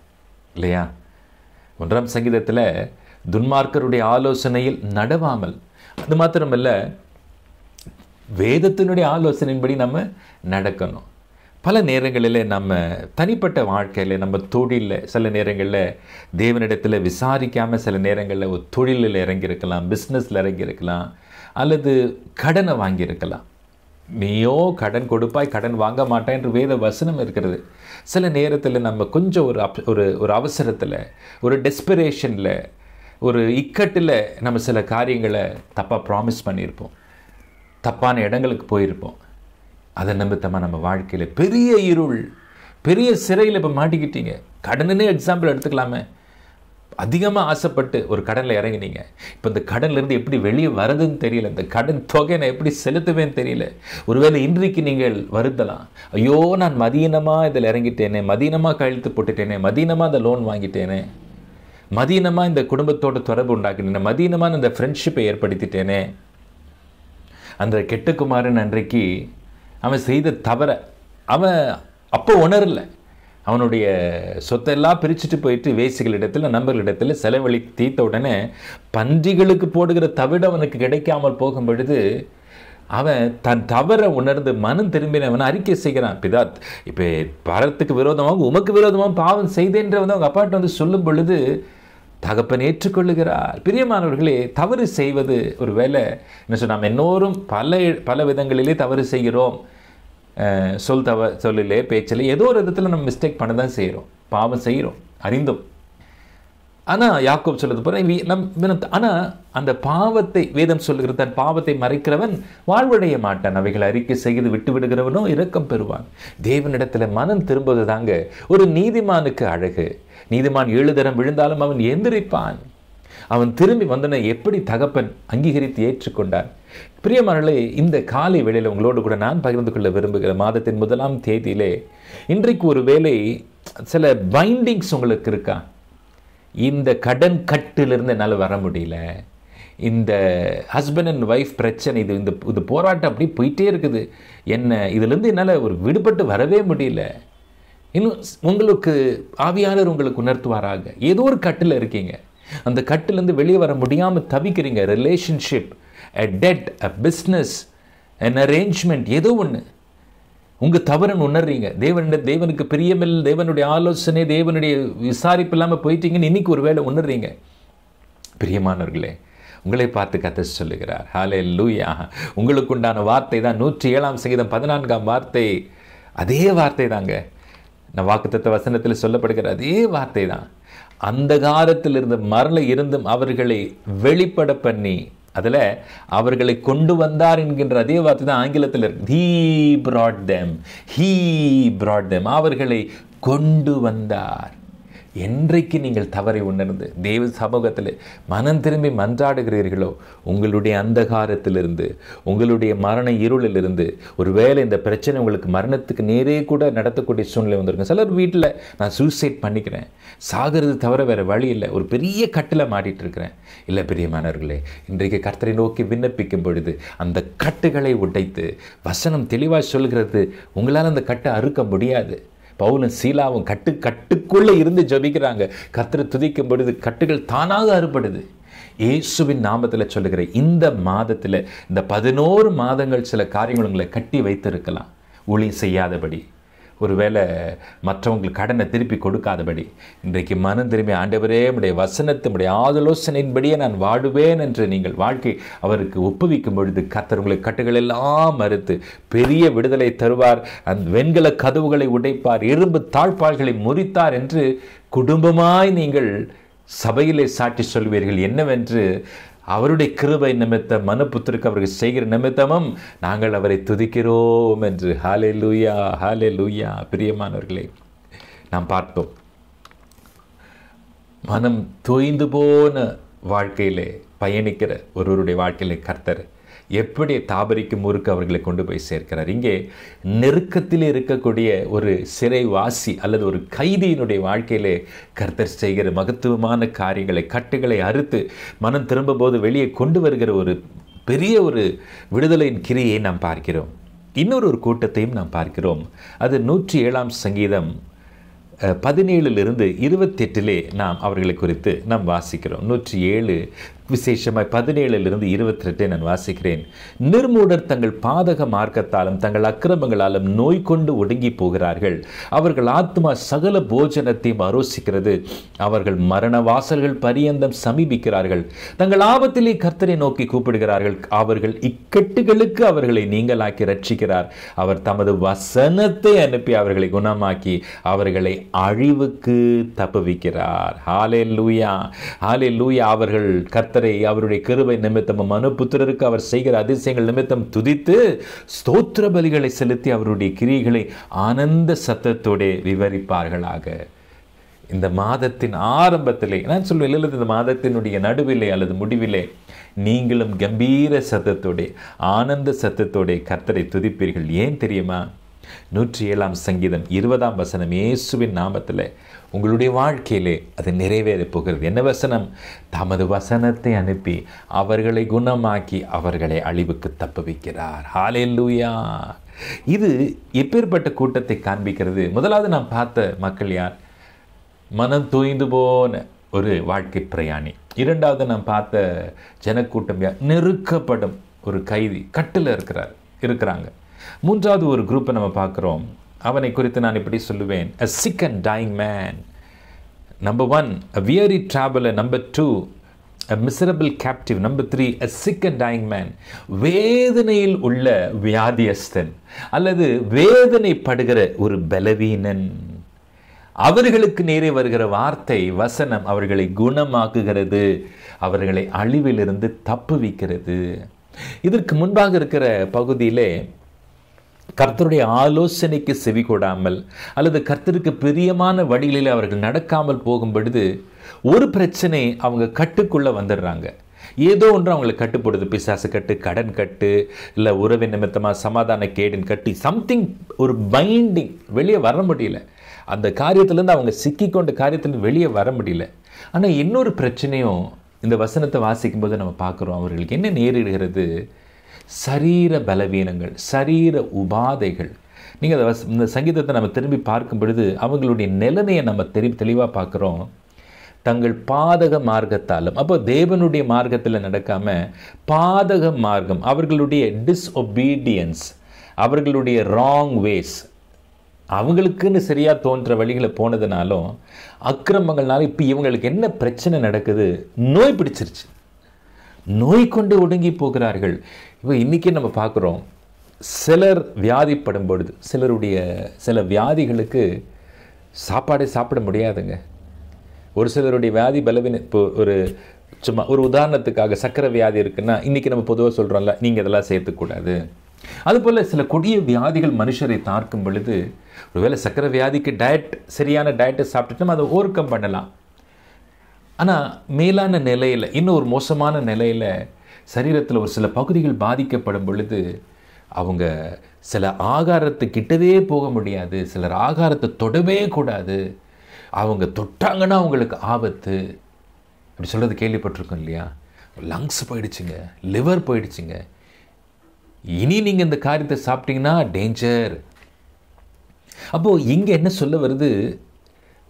இல்லையா? 1ஆம் சங்கீதத்தில் துன்மார்க்கருடைய ஆலோசனையில் நடவாமல், அது மாத்திரமல்ல வேதத்தினுடைய ஆலோசனையின்படி நம்ம நடக்கணும். பல நேரங்களில் நம்ம தனிப்பட்ட வாழ்க்கையில், நம்ம தொழிலில் சில நேரங்களில் தேவனிடத்தில் விசாரிக்காமல் சில நேரங்களில் ஒரு தொழிலில் இறங்கியிருக்கலாம், பிஸ்னஸில் இறங்கியிருக்கலாம், அல்லது கடனை வாங்கியிருக்கலாம். நீயோ கடன் கொடுப்பாய், கடன் வாங்க மாட்டாய் என்று வேத வசனம் இருக்கிறது. சில நேரத்தில் நம்ம கொஞ்சம் ஒரு அவசரத்தில், ஒரு டெஸ்பிரேஷனில், ஒரு இக்கட்டில் நம்ம சில காரியங்களை தப்பாக ப்ராமிஸ் பண்ணியிருப்போம், தப்பான இடங்களுக்கு போயிருப்போம். அதை நிமித்தமாக நம்ம வாழ்க்கையில் பெரிய இருள், பெரிய சிறையில் இப்போ மாட்டிக்கிட்டீங்க. கடனே எக்ஸாம்பிள் எடுத்துக்கலாமே. அதிகமாக ஆசைப்பட்டு ஒரு கடனில் இறங்கினீங்க. இப்போ இந்த கடன்லேருந்து எப்படி வெளியே வரதுன்னு தெரியல, இந்த கடன் தொகை நான் எப்படி செலுத்துவேன்னு தெரியல. ஒருவேளை இன்றைக்கு நீங்கள் வருத்தலாம், ஐயோ நான் மதீனமாக இதில் இறங்கிட்டேனே, மதீனமாக கழுத்து போட்டுட்டேனே, மதீனமாக இந்த லோன் வாங்கிட்டேனே, மதீனமாக இந்த குடும்பத்தோட தொடர்பு உண்டாக்கினேன், மதீனமாக இந்த ஃப்ரெண்ட்ஷிப்பை ஏற்படுத்திட்டேனே. அந்த கெட்டகுமாரன் அன்றைக்கு அவன் செய்த தவற அவன் அப்போ உணரலை. அவனுடைய சொத்தெல்லாம் பிரிச்சுட்டு போயிட்டு வேசிகளிடத்தில், நண்பர்களிடத்தில் செலவழி தீர்த்த உடனே பன்றிகளுக்கு போடுகிற தவிட அவனுக்கு கிடைக்காமல் போகும் பொழுது அவன் தன் தவற உணர்ந்து மனம் திரும்பினவன் அறிக்கை செய்கிறான். பிதா, இப்போ பரத்துக்கு விரோதமாக உமக்கு விரோதமாக பாவம் செய்தேன்ற வந்து அவங்க அப்பாட்ட வந்து சொல்லும் பொழுது தகப்பன் ஏற்றுக்கொள்ளுகிறார். பிரியமானவர்களே, தவறு செய்வது ஒரு வேலை என்ன சொன்னால், நாம் எல்லோரும் பல விதங்களிலே தவறு செய்கிறோம். சொல்லிலே பேச்சிலே ஏதோ ஒரு விதத்தில் நம்ம மிஸ்டேக் பண்ண தான் செய்கிறோம், பாவம் செய்கிறோம் அறிந்தும். ஆனால் யாக்கோப் சொல்லுறது போல ஆனால் அந்த பாவத்தை வேதம் சொல்லுகிற, தன் பாவத்தை மறைக்கிறவன் வாழ்வடைய மாட்டான், அவைகளை அறிக்கை செய்து விட்டு விடுகிறவனோ இரக்கம் பெறுவான். தேவனிடத்தில் மனம் திரும்புவது தாங்க ஒரு நீதிமானுக்கு அழகு. நீதிமான் 7 தரம் விழுந்தாலும் அவன் எந்திரிப்பான். அவன் திரும்பி வந்தனை எப்படி தகப்பன் அங்கீகரித்து ஏற்றுக்கொண்டான். பிரியமானவர்களே, இந்த காலை வேளையில் உங்களோடு கூட நான் பகிர்ந்து கொள்ள விரும்புகிற மாதத்தின் 1ஆம் தேதியிலே இன்றைக்கு ஒரு வேளை சில பைண்டிங்ஸ் உங்களுக்கு இருக்கா? இந்த கடன் கட்டிலிருந்து என்னால் வர முடியல, இந்த ஹஸ்பண்ட் அண்ட் ஒய்ஃப் பிரச்சனை, இது போராட்டம் அப்படி போயிட்டே இருக்குது, என்ன இதிலிருந்து என்னால் ஒரு விடுபட்டு வரவே முடியல. இன்னும் உங்களுக்கு ஆவியாளர் உங்களுக்கு உணர்த்துவாராக. ஏதோ ஒரு கட்டில் இருக்கீங்க, அந்த கட்டிலேருந்து வெளியே வர முடியாமல் தவிக்கிறீங்க. Relationship, a debt, a business, an arrangement, ஏதோ ஒன்று உங்கள் தவறுன்னு உணர்றீங்க. தேவனுக்கு பிரியமில்லை, தேவனுடைய ஆலோசனை, தேவனுடைய விசாரிப்பு இல்லாமல் போயிட்டீங்கன்னு இன்னைக்கு ஒரு வேளை உணர்றீங்க. பிரியமானவர்களே, உங்களை பார்த்து கர்த்தர் சொல்லுகிறார், ஹல்லேலூயா. உங்களுக்கு உண்டான வார்த்தை தான் 107ஆம் சங்கீதம் 14ஆம் வார்த்தை. அதே வார்த்தை தாங்க வாக்குத்தத்த வசனத்தில் சொல்லப்படுகிற அதே வார்த்தை தான். அந்த காலத்தில் இருந்த மரண இருந்தும் அவர்களை வெளிப்பட பண்ணி அதில் அவர்களை கொண்டு வந்தார் என்கின்ற அதே வார்த்தை தான் ஆங்கிலத்தில் இருக்கு. He brought them. அவர்களை கொண்டு வந்தார். என்றைக்கு நீங்கள் தவறை உணர்ந்து தேவ சமூகத்தில் மனம் திரும்பி மன்றாடுகிறீர்களோ, உங்களுடைய அந்தகாரத்திலிருந்து, உங்களுடைய மரண இருளிலிருந்து, ஒருவேளை இந்த பிரச்சனை உங்களுக்கு மரணத்துக்கு நேரே கூட நடத்தக்கூடிய சூழ்நிலை வந்திருக்கும். சிலர் வீட்டில் நான் சூசைட் பண்ணிக்கிறேன், சாகிறது தவிர வேறு வழி இல்லை, ஒரு பெரிய கட்டில் மாட்டிகிட்டு இருக்கிறேன். இல்லை பிரியமானவர்களே, இன்றைக்கு கர்த்தரை நோக்கி விண்ணப்பிக்கும் பொழுது அந்த கட்டுகளை உடைத்து வசனம் தெளிவாக சொல்கிறது, உங்களால் அந்த கட்டை அறுக்க முடியாது. பவுலும் சீலாவும் கட்டுக்குள்ளே இருந்து ஜபிக்கிறாங்க. கர்த்தரை துதிக்கும் பொழுது கட்டுகள் தானாக அறுபடுது. இயேசுவின் நாமத்தில் சொல்லுகிற இந்த மாதத்தில், இந்த 11 மாதங்கள் சில காரியங்கள் உங்களை கட்டி வைத்திருக்கலாம். ஊழியம் செய்யாதபடி, ஒருவேளை மற்றவங்களுக்கு கடனை திருப்பி கொடுக்காதபடி, இன்றைக்கு மனம் திரும்பி ஆண்டவரே உடைய வசனத்தினுடைய ஆலோசனையின்படியே நான் வாடுவேன் என்று நீங்கள் வாழ்க்கை அவருக்கு ஒப்புவிக்கும் பொழுது கர்த்தர் உங்களுக்கு கட்டுகள் எல்லாம் மறுத்து பெரிய விடுதலை தருவார். அந்த வெண்கல கதவுகளை உடைப்பார், இரும்பு தாழ்பால்களை முறித்தார் என்று குடும்பமாய் நீங்கள் சபையிலே சாட்சி சொல்வீர்கள். என்னவென்று, அவருடைய கிருபை நிமித்தம் மனுபுத்திரருக்கு அவர்கள் செய்கிற நிமித்தமும் நாங்கள் அவரை துதிக்கிறோம் என்று. ஹல்லேலூயா, ஹல்லேலூயா. பிரியமானவர்களே, நாம் பார்த்தோம், மனம் தோய்ந்து போன வாழ்க்கையிலே பயணிக்கிற ஒருவருடைய வாழ்க்கையிலே கர்த்தர் எப்படி தாபரிக்கும் ஊருக்கு அவர்களை கொண்டு போய் சேர்க்கிறார். இங்கே நெருக்கத்தில் இருக்கக்கூடிய ஒரு சிறைவாசி அல்லது ஒரு கைதியினுடைய வாழ்க்கையிலே கர்த்தர் செய்கிற மகத்துவமான காரியங்களை, கட்டுகளை அறுத்து மனம் திரும்பும் போது வெளியே கொண்டு வருகிற ஒரு பெரிய ஒரு விடுதலையின் கிரியை நாம் பார்க்கிறோம். இன்னொரு கூட்டத்தையும் நாம் பார்க்கிறோம். அது 107ஆம் சங்கீதம் 17 28 நாம் அவர்களை குறித்து நாம் வாசிக்கிறோம். 107 விசேஷமாய் 17 28 நான் வாசிக்கிறேன். நிர்மூடர் தங்கள் பாதக மார்க்கத்தாலும் தங்கள் அக்கிரமங்களாலும் நோய் கொண்டு ஒடுங்கி போகிறார்கள். அவர்கள் ஆத்மா சகல போஜனத்தையும் அரோசிக்கிறது. அவர்கள் மரண வாசல்கள் பரியந்தம் சமீபிக்கிறார்கள். தங்கள் ஆபத்திலே கர்த்தரை நோக்கி கூப்பிடுகிறார்கள். அவர்கள் இக்கட்டுகளுக்கு அவர்களை நீங்களாக்கி ரட்சிக்கிறார். அவர் தமது வசனத்தை அனுப்பி அவர்களை குணமாக்கி அவர்களை அழிவுக்கு தப்புவிக்கிறார். ஹல்லேலூயா, ஹல்லேலூயா. அவர்கள் கர்த்தரை அவருடைய கிருபை நிமித்தமும் மனுபுத்திரருக்கு அவர் செய்கிற அதிசயங்கள் நிமித்தம் துதித்து ஸ்தோத்திர பலிகளை செலுத்தி அவருடைய கிரியைகளை ஆனந்த சத்தத்தோடு விவரிப்பார்களாக. இந்த மாதத்தின் ஆரம்பத்திலே நான் சொல்வேன், இந்த மாதத்தினுடைய நடுவிலே அல்லது முடிவிலே நீங்களும் கம்பீர சத்தத்தோடு ஆனந்த சத்தத்தோடு கர்த்தரை துதிப்பீர்கள். ஏன் தெரியுமா? 107ஆம் சங்கீதம் 20ஆம் வசனம் இயேசுவின் நாமத்தில் உங்களுடைய வாழ்க்கையிலே அது நிறைவேற போகிறது. என்ன வசனம்? தமது வசனத்தை அனுப்பி அவர்களை குணமாக்கி அவர்களை அழிவுக்கு தப்புவிக்கிறார். ஹல்லேலூயா. இது எப்பேற்பட்ட கூட்டத்தை காண்பிக்கிறது? முதலாவது நாம் பார்த்த மக்கள் யார்? மனம் தோய்ந்து போன ஒரு வாழ்க்கை பிரயாணி. இரண்டாவது நாம் பார்த்த ஜனக்கூட்டம் யார்? நெருக்கப்படும் ஒரு கைதி, கட்டில் இருக்கிறாங்க. மூன்றாவது ஒரு குரூப்பை நம்ம பார்க்குறோம். அவனை குறித்து நான் இப்படி சொல்லுவேன், a sick and dying man. Number 1, a weary traveler. Number 2, a miserable captive. Number 3, a sick and dying man. வேதனையில் உள்ள வியாதியஸ்தன் அல்லது வேதனைப்படுகிற ஒரு பலவீனன். அவர்களுக்கு நேரே வருகிற வார்த்தை, வசனம் அவர்களை குணமாக்குகிறது, அவர்களை அழிவிலிருந்து தப்புவிக்கிறது. இதற்கு முன்பாக இருக்கிற பகுதியிலே கர்த்தருடைய ஆலோசனைக்கு செவி கொடாமல் அல்லது கர்த்தருக்கு பிரியமான வழிகளில் அவர்கள் நடக்காமல் போகும் பொழுது ஒரு பிரச்சனை, அவங்க கட்டுக்குள்ளே வந்துடுறாங்க. ஏதோ ஒன்று அவங்களை கட்டுப்படுது. பிசாசு கட்டு, கடன் கட்டு, இல்லை உறவின் நிமித்தமாக சமாதான கேடின் கட்டி, சம்திங், ஒரு பைண்டிங். வெளியே வர முடியல. அந்த காரியத்திலேருந்து அவங்க சிக்கிக்கொண்ட காரியத்திலேருந்து வெளியே வர முடியல. ஆனால் இன்னொரு பிரச்சனையும் இந்த வசனத்தை வாசிக்கும் போது நம்ம பார்க்குறோம். அவர்களுக்கு என்ன நேரிடுகிறது? சரீர பலவீனங்கள், சரீர உபாதைகள். நீங்கள் இந்த சங்கீதத்தை நம்ம திரும்பி பார்க்கும் பொழுது அவங்களுடைய நிலைமையை நம்ம தெளிவாக பார்க்குறோம். தங்கள் பாதக மார்க்கத்தாலும், அப்போ தேவனுடைய மார்க்கத்தில் நடக்காமல் பாதக மார்க்கம், அவர்களுடைய டிஸ்ஒபீடியன்ஸ், அவர்களுடைய ராங் வேஸ், அவங்களுக்குன்னு சரியாக தோன்ற வழிகளை போனதுனாலும் அக்கிரமங்கள்னால இப்போ இவங்களுக்கு என்ன பிரச்சனை நடக்குது? நோய் பிடிச்சிருச்சு. நோய் கொண்டு ஒடுங்கி போகிறார்கள். இப்போ இன்றைக்கி நம்ம பார்க்குறோம், சிலர் வியாதிப்படும் பொழுது சில வியாதிகளுக்கு சாப்பாடே சாப்பிட முடியாதுங்க. ஒரு சிலருடைய வியாதி பலவீன, இப்போ ஒரு சும்மா ஒரு உதாரணத்துக்காக சக்கரை வியாதி இருக்குன்னா இன்றைக்கி நம்ம பொதுவாக சொல்கிறோம்ல, நீங்கள் இதெல்லாம் சேர்த்துக்கூடாது. அதுபோல் சில கொடிய வியாதிகள் மனுஷரை தாக்கும் பொழுது ஒருவேளை சக்கரை வியாதிக்கு சரியான டயட்டை சாப்பிட்டுட்டு நம்ம அதை ஓவர் கம் பண்ணலாம். ஆனால் மேலான நிலையில், இன்னும் ஒரு மோசமான நிலையில் சரீரத்தில் ஒரு சில பகுதிகள் பாதிக்கப்படும் பொழுது அவங்க சில ஆகாரத்துக்கிட்டவே போக முடியாது, சிலர் ஆகாரத்தை தொடவே கூடாது, அவங்க தொட்டாங்கன்னா அவங்களுக்கு ஆபத்து. அப்படி சொல்கிறது கேள்விப்பட்டிருக்கோம் இல்லையா? லங்ஸ் போயிடுச்சுங்க, லிவர் போயிடுச்சுங்க, இனி நீங்கள் இந்த காரியத்தை சாப்பிட்டீங்கன்னா டேஞ்சர். அப்போது இங்கே என்ன சொல்ல வருது?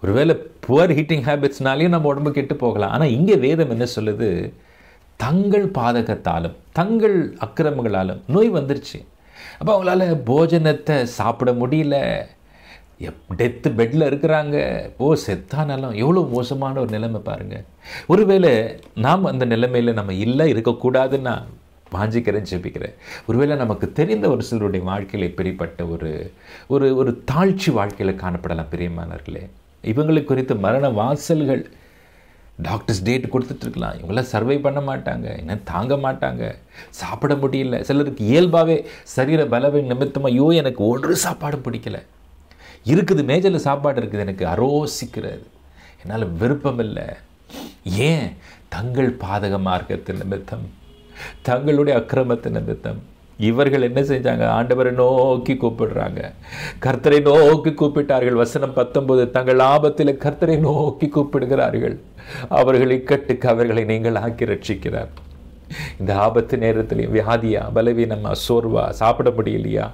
ஒருவேளை புவர் ஹீட்டிங் ஹேபிட்ஸ்னாலேயும் நம்ம உடம்பு கெட்டு போகலாம். ஆனால் இங்கே வேதம் என்ன சொல்லுது? தங்கள் பாதகத்தாலும் தங்கள் அக்கிரமங்களாலும் நோய் வந்துருச்சு. அப்போ அவங்களால போஜனத்தை சாப்பிட முடியல, டெத்து பெட்டில் இருக்கிறாங்க. செத்தானாலும் எவ்வளோ மோசமான ஒரு நிலைமை பாருங்கள். ஒருவேளை நாம் அந்த நிலைமையில் நம்ம இல்லை இருக்கக்கூடாதுன்னா வாஞ்சிக்கிறேன், ஜெபிக்கிறேன். ஒருவேளை நமக்கு தெரிந்த ஒரு சிலருடைய வாழ்க்கையில் இப்படிப்பட்ட ஒரு தாழ்ச்சி வாழ்க்கையில் காணப்படலாம். பிரியமானவர்களே, இவங்களுக்கு குறித்து மரண வாசல்கள், டாக்டர்ஸ் டேட் கொடுத்துட்ருக்கலாம். இவங்களாம் சர்வை பண்ண மாட்டாங்க, என்ன தாங்க மாட்டாங்க, சாப்பிட முடியல. சிலருக்கு இயல்பாகவே சரீர பலவீன நிமித்தமாக, ஐயோ எனக்கு ஒரு சாப்பாடு பிடிக்கல, இருக்குது மேஜையில் சாப்பாடு இருக்குது, எனக்கு அரோசிக்கிறது, என்னால் விருப்பம் இல்லை. ஏன்? தங்கள் பாதக மார்க்கத்தின் நிமித்தம், தங்களுடைய அக்கிரமத்தின் நிமித்தம் இவர்கள் என்ன செஞ்சாங்க? ஆண்டவரை நோக்கி கூப்பிடுறாங்க, கர்த்தரை நோக்கி கூப்பிட்டார்கள். வசனம் 19, தங்கள் ஆபத்தில் கர்த்தரை நோக்கி கூப்பிடுகிறார்கள், அவர்களை கட்டுக்கு அவர்களை நீங்கள் ஆக்கி ரட்சிக்கிறார். இந்த ஆபத்து நேரத்துலையும் வியாதியா, பலவீனமா, சோர்வா, சாப்பிட முடியலையா,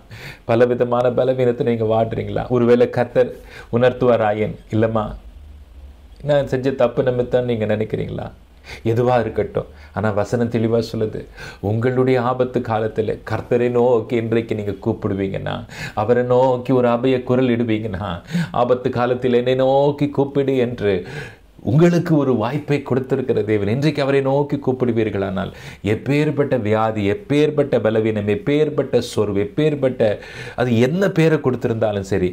பலவிதமான பலவீனத்தை நீங்கள் வாடுறீங்களா? ஒருவேளை கர்த்தர் உணர்த்துவாராயன், இல்லைம்மா நான் செஞ்ச தப்பு நிமித்தம் நீங்கள் நினைக்கிறீங்களா? எதுவாக இருக்கட்டும், ஆனால் வசனம் தெளிவாக சொல்லுது, உங்களுடைய ஆபத்து காலத்தில் கர்த்தரை நோக்கி இன்றைக்கு நீங்கள் கூப்பிடுவீங்கன்னா, அவரை நோக்கி ஒரு அபய குரல் இடுவீங்கன்னா, ஆபத்து காலத்தில் என்னை நோக்கி கூப்பிடு என்று உங்களுக்கு ஒரு வாய்ப்பை கொடுத்திருக்கிற தேவன், இன்றைக்கு அவரை நோக்கி கூப்பிடுவீர்களானால் எப்பேற்பட்ட வியாதி, எப்பேற்பட்ட பலவீனம், எப்பேற்பட்ட சோர்வு, எப்பேற்பட்ட அது என்ன பேரை கொடுத்திருந்தாலும் சரி,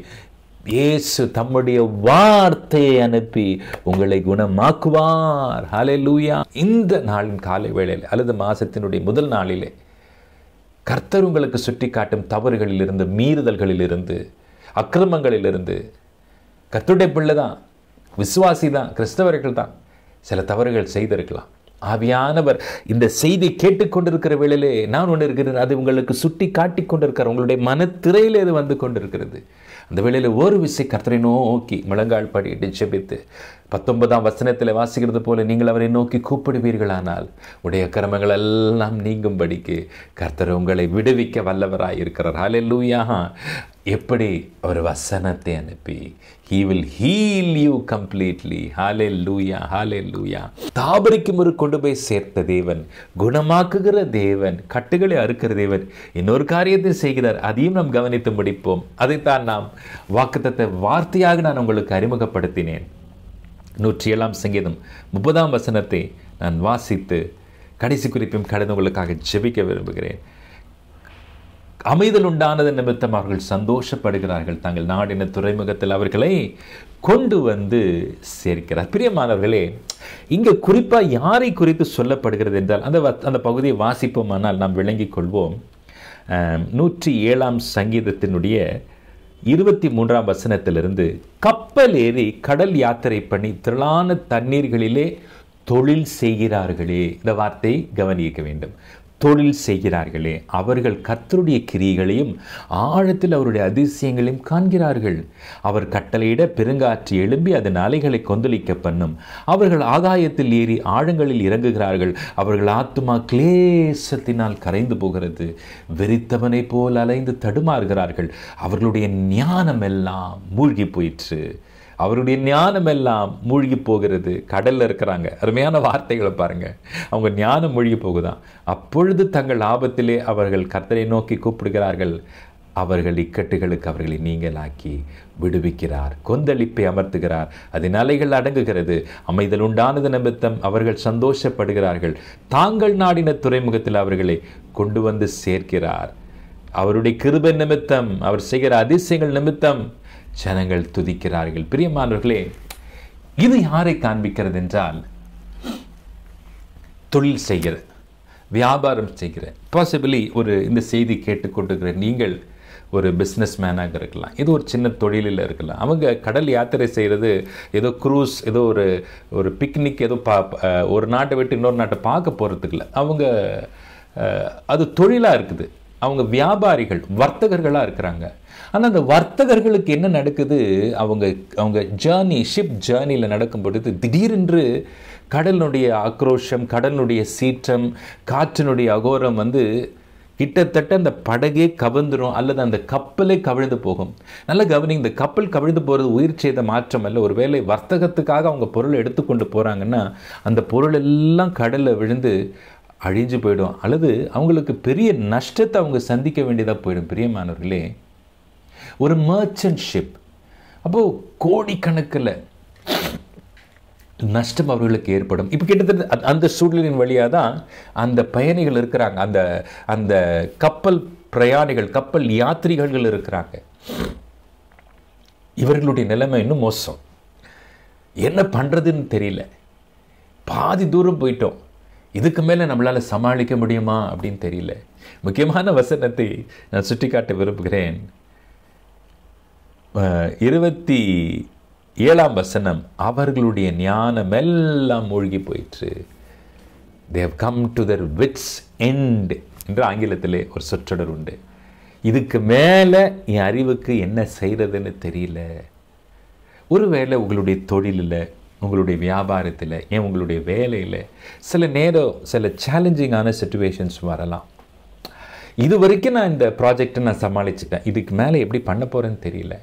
இயேசு தம்முடைய வார்த்தையை அனுப்பி உங்களை குணமாக்குவார். ஹல்லேலூயா. இந்த நாளின் காலை வேளையில் அல்லது மாசத்தினுடைய முதல் நாளிலே கர்த்தர் உங்களுக்கு சுட்டி காட்டும் தவறுகளிலிருந்து, மீறுதல்களிலிருந்து, அக்கிரமங்களிலிருந்து, கர்த்தருடைய பிள்ளை தான், விசுவாசி தான், கிறிஸ்தவர்கள் தான் சில தவறுகள் செய்திருக்கலாம். ஆவியானவர் இந்த செய்தி கேட்டுக்கொண்டிருக்கிற வேளையிலே நான் ஒன்று இருக்கிறேன், அது உங்களுக்கு சுட்டி காட்டி கொண்டிருக்கிற உங்களுடைய மனத்திரையில் அது வந்து கொண்டிருக்கிறது. அந்த வேளையில் ஒரு விசை கர்த்தரை நோக்கி முழங்கால் படியிட்டு ஜெபித்து 19ஆம் வசனத்தில் வாசிக்கிறது போல நீங்கள் அவரை நோக்கி கூப்பிடுவீர்களானால் உடைய அக்கிரமங்கள் எல்லாம் நீங்கும்படிக்கு கர்த்தர் உங்களை விடுவிக்க வல்லவராய் இருக்கிறார். ஹல்லேலூயா. எப்படி? அவர் வசனத்தை அனுப்பி he will heal you completely. ஹல்லேலூயா, ஹல்லேலூயா. தாபரிக்கும் ஒரு கொண்டு போய் சேர்த்த தேவன், குணமாக்குகிற தேவன், கட்டுகளை அறுக்கிற தேவன் இன்னொரு காரியத்தை செய்கிறார். அதையும் நாம் கவனித்து முடிப்போம். அதைத்தான் நாம் வாக்குத்தத்த வார்த்தையாக நான் உங்களுக்கு அறிமுகப்படுத்தினேன். 107ஆம் சங்கீதம் 30ஆம் வசனத்தை நான் வாசித்து கடைசி குறிப்பையும் கடந்து உங்களுக்காக ஜெபிக்க விரும்புகிறேன். அமைதல் உண்டானது நிமித்தம் அவர்கள் சந்தோஷப்படுகிறார்கள், தங்கள் நாடின துறைமுகத்தில் அவர்களை கொண்டு வந்து சேர்க்கிறார். பிரியமானவர்களே, இங்கே குறிப்பாக யாரை குறித்து சொல்லப்படுகிறது என்றால் அந்த பகுதியை வாசிப்போமானால் நாம் விளங்கிக் கொள்வோம். 107ஆம் சங்கீதத்தினுடைய 23ஆம் வசனத்திலிருந்து, கப்பல் ஏறி கடல் யாத்திரை பண்ணி திரளான தண்ணீர்களிலே தொழில் செய்கிறார்களே. இந்த வார்த்தை கவனிக்க வேண்டும். தொழில் செய்கிறார்களே, அவர்கள் கர்த்தருடைய கிரியைகளையும் ஆழத்தில் அவருடைய அதிசயங்களையும் காண்கிறார்கள். அவர் கட்டளையிட பெருங்காற்று எழும்பி அதன் அலைகளை கொந்தளிக்க பண்ணும். அவர்கள் ஆகாயத்தில் ஏறி ஆழங்களில் இறங்குகிறார்கள். அவர்கள் ஆத்துமா கிளேசத்தினால் கரைந்து போகிறது. வெறித்தவனை போல் அலைந்து தடுமாறுகிறார்கள். அவர்களுடைய ஞானம் எல்லாம் மூழ்கி போயிற்று. அவருடைய ஞானம் எல்லாம் மூழ்கி போகிறது. கடலில் இருக்கிறாங்க. அருமையான வார்த்தைகளை பாருங்க. அவங்க ஞானம் மூழ்கி போகுதான். அப்பொழுது தங்கள் ஆபத்திலே அவர்கள் கர்த்தரை நோக்கி கூப்பிடுகிறார்கள். அவர்கள் இக்கட்டுகளுக்கு அவர்களை நீங்களாக்கி விடுவிக்கிறார். கொந்தளிப்பை அமர்த்துகிறார். அதன் அலைகள் அடங்குகிறது. அமைதல் உண்டானது நிமித்தம் அவர்கள் சந்தோஷப்படுகிறார்கள். தாங்கள் நாடின துறைமுகத்தில் அவர்களை கொண்டு வந்து சேர்க்கிறார். அவருடைய கிருபை நிமித்தம், அவர் செய்கிற அதிசயங்கள் நிமித்தம் ஜனங்கள் துதிக்கிறார்கள். பிரியமானவர்களே, இது யாரை காண்பிக்கிறது என்றால், தொழில் செய்கிற, வியாபாரம் செய்கிற, பாசிபிளி இந்த செய்தி கேட்டுக்கொண்டிருக்கிற நீங்கள் ஒரு பிஸ்னஸ் மேனாக இருக்கலாம், ஏதோ ஒரு சின்ன தொழிலில் இருக்கலாம். அவங்க கடல் யாத்திரை செய்கிறது ஏதோ க்ரூஸ், ஏதோ ஒரு பிக்னிக், ஏதோ ஒரு நாட்டை விட்டு இன்னொரு நாட்டை பார்க்க போகிறதுக்கு இல்லை. அவங்க அது தொழிலாக இருக்குது. அவங்க வியாபாரிகள், வர்த்தகர்களாக இருக்கிறாங்க. ஆனால் அந்த வர்த்தகர்களுக்கு என்ன நடக்குது, அவங்க ஷிப் ஜேர்னியில் நடக்கும் பொழுது திடீரென்று கடலினுடைய ஆக்ரோஷம், கடலினுடைய சீற்றம், காற்றினுடைய அகோரம் கிட்டத்தட்ட அந்த படகே கவிழ்ந்துடும் அல்லது அந்த கப்பலே கவிழ்ந்து போகும். நல்ல கவனி, இந்த கப்பல் கவிழ்ந்து போகிறது உயிர் செய்த மாற்றம் அல்ல. ஒருவேளை வர்த்தகத்துக்காக அவங்க பொருளை எடுத்துக்கொண்டு போகிறாங்கன்னா அந்த பொருள் எல்லாம் கடலில் விழுந்து அழிஞ்சு போயிடும், அல்லது அவங்களுக்கு பெரிய நஷ்டத்தை அவங்க சந்திக்க வேண்டியதாக போயிடும். பிரியமானவர்களே, ஒரு மர்ச்சன்ட் ஷிப், அப்போது கோடிக்கணக்கில் நஷ்டம் அவர்களுக்கு ஏற்படும். இப்போ கிட்டத்தட்ட அந்த சூழ்நிலையின் வழியாக தான் அந்த பயணிகள் இருக்கிறாங்க, அந்த கப்பல் பிரயாணிகள், கப்பல் யாத்திரிகள் இருக்கிறாங்க. இவர்களுடைய நிலைமை இன்னும் மோசம். என்ன பண்ணுறதுன்னு தெரியல. பாதி தூரம் போயிட்டோம், இதுக்கு மேலே நம்மளால் சமாளிக்க முடியுமா அப்படின்னு தெரியல. முக்கியமான வசனத்தை நான் சுட்டிக்காட்ட விரும்புகிறேன். 27ஆம் வசனம், அவர்களுடைய ஞானம் எல்லாம் மூழ்கி போயிற்று. they have come to their wits end என்று ஆங்கிலத்திலே ஒரு சொற்றொடர் உண்டு. இதுக்கு மேலே என் அறிவுக்கு என்ன செய்கிறதுன்னு தெரியல. ஒருவேளை உங்களுடைய தொழிலில், உங்களுடைய வியாபாரத்தில், ஏன் உங்களுடைய வேலையில் சில நேரம் சில சேலஞ்சிங்கான சிச்சுவேஷன்ஸ் வரலாம். இது வரைக்கும் நான் இந்த ப்ராஜெக்டை நான் சமாளிச்சிட்டேன், இதுக்கு மேலே எப்படி பண்ண போகிறேன்னு தெரியல.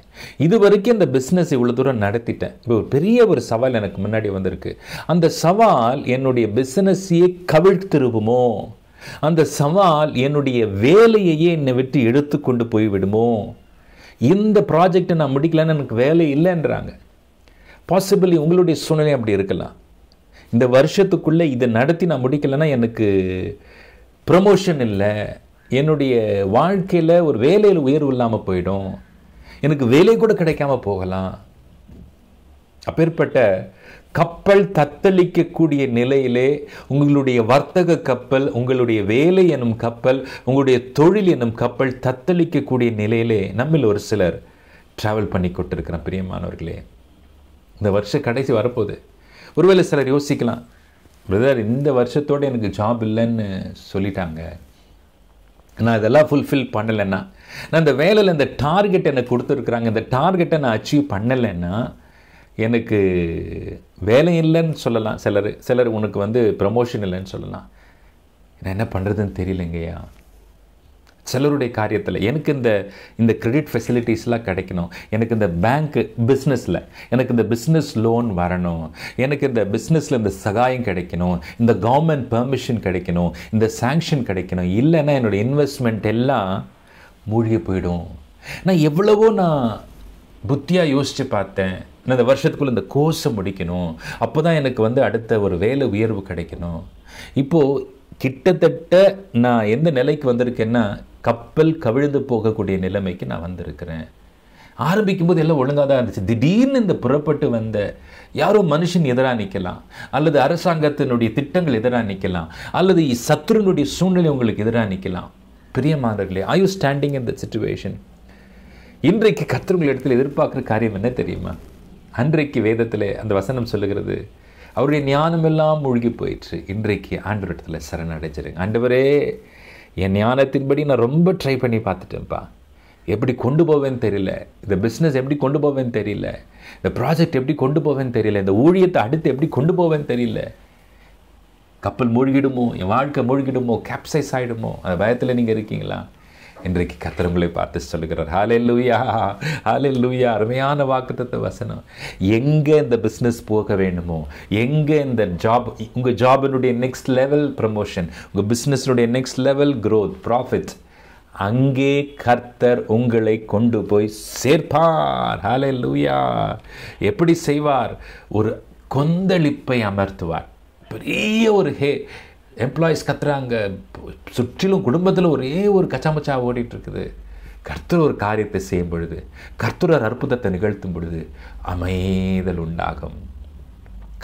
இது வரைக்கும் இந்த பிஸ்னஸ் இவ்வளோ தூரம் நடத்திட்டேன், இப்போ ஒரு சவால் எனக்கு முன்னாடி வந்திருக்கு. அந்த சவால் என்னுடைய பிஸ்னஸையே கவிழ்த்திருவோமோ, அந்த சவால் என்னுடைய வேலையையே என்னை விட்டு எடுத்து கொண்டு போய்விடுமோ, இந்த ப்ராஜெக்டை நான் முடிக்கலன்னு எனக்கு வேலை இல்லைன்றாங்க. பாசிபிளி உங்களுடைய சூழ்நிலை அப்படி இருக்கலாம். இந்த வருஷத்துக்குள்ளே இதை நடத்தி நான் முடிக்கலைன்னா எனக்கு ப்ரமோஷன் இல்லை, என்னுடைய வாழ்க்கையில் ஒரு வேலையில் உயர்வு இல்லாமல் போயிடும், எனக்கு வேலை கூட கிடைக்காம போகலாம். அப்பேற்பட்ட கப்பல் தத்தளிக்கக்கூடிய நிலையிலே உங்களுடைய வர்த்தக கப்பல், உங்களுடைய வேலை எனும் கப்பல், உங்களுடைய தொழில் எனும் கப்பல் தத்தளிக்கக்கூடிய நிலையிலே நம்மில் ஒரு சிலர் ட்ராவல் பண்ணி கொண்டிருக்கிறோம். பிரியமானவர்களே, இந்த வருஷம் கடைசி வரப்போகுது. ஒருவேளை சிலர் யோசிக்கலாம், பிரதர் இந்த வருஷத்தோடு எனக்கு ஜாப் இல்லைன்னு சொல்லிட்டாங்க, நான் இதெல்லாம் ஃபுல்ஃபில் பண்ணலைன்னா, நான் இந்த வேலையில் இந்த டார்கெட் எனக்கு கொடுத்துருக்குறாங்க, இந்த டார்கெட்டை நான் அச்சீவ் பண்ணலைன்னா எனக்கு வேலை இல்லைன்னு சொல்லலாம். சிலர் உனக்கு ப்ரமோஷன் இல்லைன்னு சொல்லலாம். நான் என்ன பண்ணுறதுன்னு தெரியலைங்கய்யா. சிலருடைய காரியத்தில் எனக்கு இந்த கிரெடிட் ஃபெசிலிட்டிஸ்லாம் கிடைக்கணும், எனக்கு இந்த பேங்க் பிஸ்னஸில் எனக்கு இந்த பிஸ்னஸ் லோன் வரணும், எனக்கு இந்த பிஸ்னஸில் இந்த சகாயம் கிடைக்கணும், இந்த கவர்மெண்ட் பெர்மிஷன் கிடைக்கணும், இந்த சாங்ஷன் கிடைக்கணும், இல்லைன்னா என்னோடய இன்வெஸ்ட்மெண்ட் எல்லாம் மூழ்கி போயிடும். நான் எவ்வளவோ புத்தியாக யோசித்து பார்த்தேன், நான் இந்த வருஷத்துக்குள்ளே இந்த கோர்ஸை முடிக்கணும், அப்போ தான் எனக்கு அடுத்த ஒரு வேலை உயர்வு கிடைக்கணும். இப்போது கிட்டத்தட்ட நான் எந்த நிலைக்கு வந்திருக்கேன்னா, கப்பல் கவிழ்ந்து போகக்கூடிய நிலைமைக்கு நான் வந்திருக்கிறேன். ஆரம்பிக்கும் போது எல்லாம் ஒழுங்காக தான் இருந்துச்சு. திடீர்னு இந்த புறப்பட்டு வந்த யாரோ மனுஷன் எதிராக நிற்கலாம், அல்லது அரசாங்கத்தினுடைய திட்டங்கள் எதிராக நிற்கலாம், அல்லது சத்துருனுடைய சூழ்நிலை உங்களுக்கு எதிராக நிற்கலாம். பிரியமானவர்களே, are you standing in the situation? இன்றைக்கு கர்த்தர் இடத்துல எதிர்பார்க்குற காரியம் என்ன தெரியுமா? அன்றைக்கு வேதத்தில் அந்த வசனம் சொல்லுகிறது, அவருடைய ஞானம் எல்லாம் மூழ்கி போயிடுச்சு. இன்றைக்கு ஆண்டவர் இடத்துல சரணடைஞ்சிருங்க. ஆண்டவரே, என் ஞானத்தின்படி நான் ரொம்ப ட்ரை பண்ணி பார்த்துட்டேன்ப்பா, எப்படி கொண்டு போவேன்னு தெரியல, இந்த பிஸ்னஸ் எப்படி கொண்டு போவேன்னு தெரியல, இந்த ப்ராஜெக்ட் எப்படி கொண்டு போவேன்னு தெரியல, இந்த ஊழியத்தை அடுத்து எப்படி கொண்டு போவேன்னு தெரியல. கப்பல் மூழ்கிடுமோ, என் வாழ்க்கை மூழ்கிடுமோ, கேப்சைஸ் ஆகிடுமோ, அந்த பயத்தில் நீங்கள் இருக்கீங்களா? இன்றைக்கு கர்த்தர் உங்களை பார்த்து சொல்லுகிறார், ஹல்லேலூயா, ஹல்லேலூயா. அருமையான வாக்குத்தத்த வசனம். எங்கே இந்த பிஸ்னஸ் போக வேண்டுமோ, எங்கே இந்த ஜாப், உங்கள் ஜாபினுடைய நெக்ஸ்ட் லெவல் ப்ரமோஷன், உங்கள் பிஸ்னஸினுடைய நெக்ஸ்ட் லெவல் க்ரோத், ப்ராஃபிட், அங்கே கர்த்தர் உங்களை கொண்டு போய் சேர்ப்பார். ஹல்லேலூயா. எப்படி செய்வார்? ஒரு கொந்தளிப்பை அமர்த்துவார். பெரிய ஒரு எம்ப்ளாயிஸ் கத்துறாங்க, சுற்றிலும் குடும்பத்தில் ஒரே ஒரு கச்சாமச்சா ஓடிட்டுருக்குது. கர்த்தர் ஒரு காரியத்தை செய்யும் பொழுது, கர்த்தர் ஒரு அற்புதத்தை நிகழ்த்தும் பொழுது அமைதல் உண்டாகும்.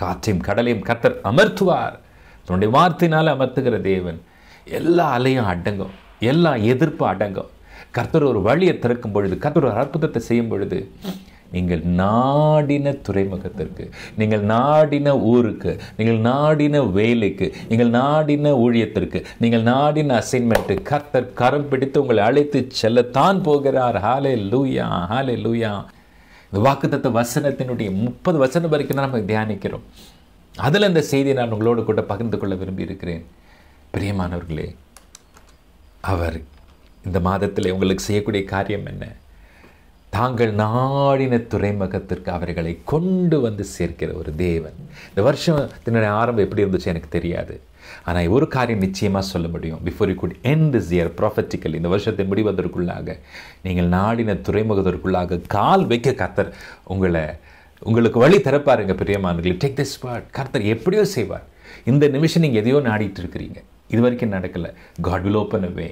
காற்றையும் கடலையும் கர்த்தர் அமர்த்துவார். தன்னுடைய வார்த்தையினால் அமர்த்துகிற தேவன். எல்லா அலையும் அடங்கும், எல்லா எதிர்ப்பு அடங்கும். கர்த்தர் ஒரு வழியை திறக்கும் பொழுது, கர்த்தர் ஒரு அற்புதத்தை செய்யும் பொழுது, நீங்கள் நாடின துறைமுகத்திற்கு, நீங்கள் நாடின ஊருக்கு, நீங்கள் நாடின வேலைக்கு, நீங்கள் நாடின ஊழியத்திற்கு, நீங்கள் நாடின அசைன்மெண்ட்டு கர்த்தர் கரம் பிடித்து உங்களை அழைத்து செல்லத்தான் போகிறார். ஹல்லேலூயா, ஹல்லேலூயா. இந்த வாக்குத்தத்த வசனத்தினுடைய 30 வசனம் வரைக்கும் தான் நம்ம தியானிக்கிறோம். அதில் இந்த செய்தியை நான் உங்களோடு கூட பகிர்ந்து கொள்ள விரும்பி இருக்கிறேன். பிரியமானவர்களே, அவர் இந்த மாதத்தில் உங்களுக்கு செய்யக்கூடிய காரியம் என்ன? தாங்கள் நாடின துறைமுகத்திற்கு அவர்களை கொண்டு வந்து சேர்க்கிற ஒரு தேவன். இந்த வருஷத்தினுடைய ஆரம்பம் எப்படி இருந்துச்சு எனக்கு தெரியாது. ஆனால் ஒரு காரியம் நிச்சயமாக சொல்ல முடியும். Before you could end this year prophetically, இந்த வருஷத்தை முடிவதற்குள்ளாக நீங்கள் நாடின துறைமுகத்திற்குள்ளாக கால் வைக்க கர்த்தர் உங்களுக்கு வழி திறப்பாருங்க. பிரியமானவர்களே, டேக் திஸ் பார்ட். கர்த்தர் எப்படியோ செய்வார். இந்த நிமிஷம் நீங்கள் எதையோ நாடிட்டு இருக்கிறீங்க, இது வரைக்கும் நடக்கலை. God will open a way.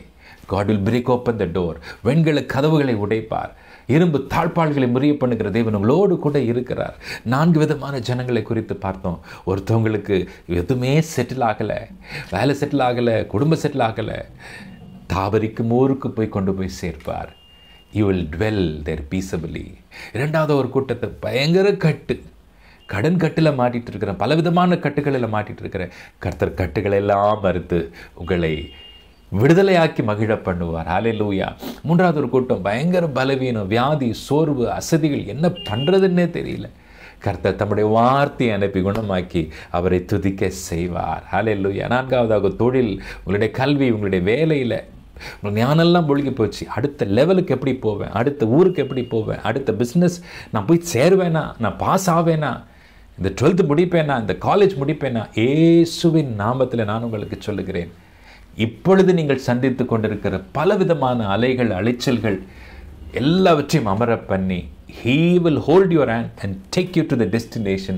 God will break open the door. வெண்கல கதவுகளை உடைப்பார். இரும்பு தாழ்பாள்களை முறிய பண்ணுகிற தேவன் உங்களோடு கூட இருக்கிறார். 4 விதமான ஜனங்களை குறித்து பார்த்தோம். ஒருத்தவங்களுக்கு எதுவுமே செட்டில் ஆகலை, வேலை செட்டில் ஆகலை, குடும்ப செட்டில் ஆகலை. தாவரிக்கு ஊருக்கு போய் கொண்டு போய் சேர்ப்பார். You will dwell there peaceably. 2வது ஒரு கூட்டத்தை பயங்கர கடன் கட்டில் மாட்டிகிட்டு இருக்கிறேன், பலவிதமான கட்டுகளில் மாட்டிகிட்டு இருக்கிறேன். கர்த்தர் கட்டுகளை எல்லாம் மறுத்து உங்களை விடுதலையாக்கி மகிழ பண்ணுவார். ஹல்லேலூயா. 3வது ஒரு கூட்டம் பயங்கர பலவீனம், வியாதி, சோர்வு, அசதிகள், என்ன பண்ணுறதுன்னே தெரியல. கர்த்தர் தம்முடைய வார்த்தையை அனுப்பி குணமாக்கி அவரை துதிக்க செய்வார். ஹல்லேலூயா. 4வதாக தொழில், உங்களுடைய கல்வி, உங்களுடைய வேலையில் உங்களுக்கு ஞானெல்லாம் பொழுகி போச்சு. அடுத்த லெவலுக்கு எப்படி போவேன், அடுத்த ஊருக்கு எப்படி போவேன், அடுத்த பிஸ்னஸ் நான் போய் சேருவேனா, நான் பாஸ் ஆவேனா, இந்த 12th முடிப்பேனா, இந்த காலேஜ் முடிப்பேனா, இயேசுவின் நாமத்தில் நான் உங்களுக்கு சொல்லுகிறேன், இப்பொழுது நீங்கள் சந்தித்து கொண்டிருக்கிற பலவிதமான அலைகள், அலைச்சல்கள் எல்லாவற்றையும் அமர பண்ணி He will hold your hand and take you to the destination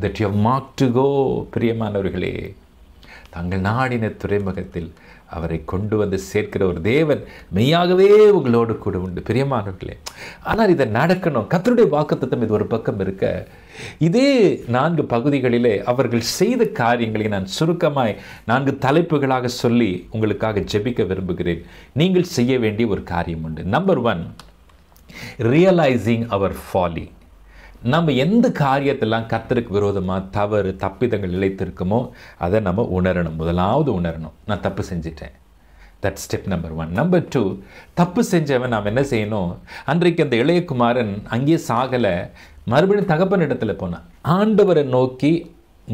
that you have marked to go. பிரியமானவர்களே, தாங்கள் நாடின துறைமுகத்தில் அவரை கொண்டு வந்து சேர்க்கிற ஒரு தேவன் மெய்யாகவே உங்களோடு கூட உண்டு. பிரியமானவர்களே, ஆனால் இதை நடக்கணும். கர்த்தருடைய வாக்குத்தத்தம் இது ஒரு பக்கம் இருக்க, இதே 4 பகுதிகளிலே அவர்கள் செய்த காரியங்களை நான் சுருக்கமாய் 4 தலைப்புகளாக சொல்லி உங்களுக்காக ஜெபிக்க விரும்புகிறேன். நீங்கள் செய்ய வேண்டிய ஒரு காரியம் உண்டு. நம்பர் 1, ரியலைசிங் அவர் ஃபாலி. நம்ம எந்த காரியத்தெல்லாம் கர்த்தருக்கு விரோதமாக தவறு தப்பிதங்கள் இழைத்திருக்குமோ அதை நம்ம உணரணும். முதலாவது உணரணும், நான் தப்பு செஞ்சிட்டேன். That step number 1. நம்பர் 2, தப்பு செஞ்சவன் நாம் என்ன செய்யணும்? அன்றைக்கு அந்த இளையகுமாரன் அங்கேயே சாகலை, மறுபடியும் தகப்பன் இடத்துல போனான். ஆண்டவரை நோக்கி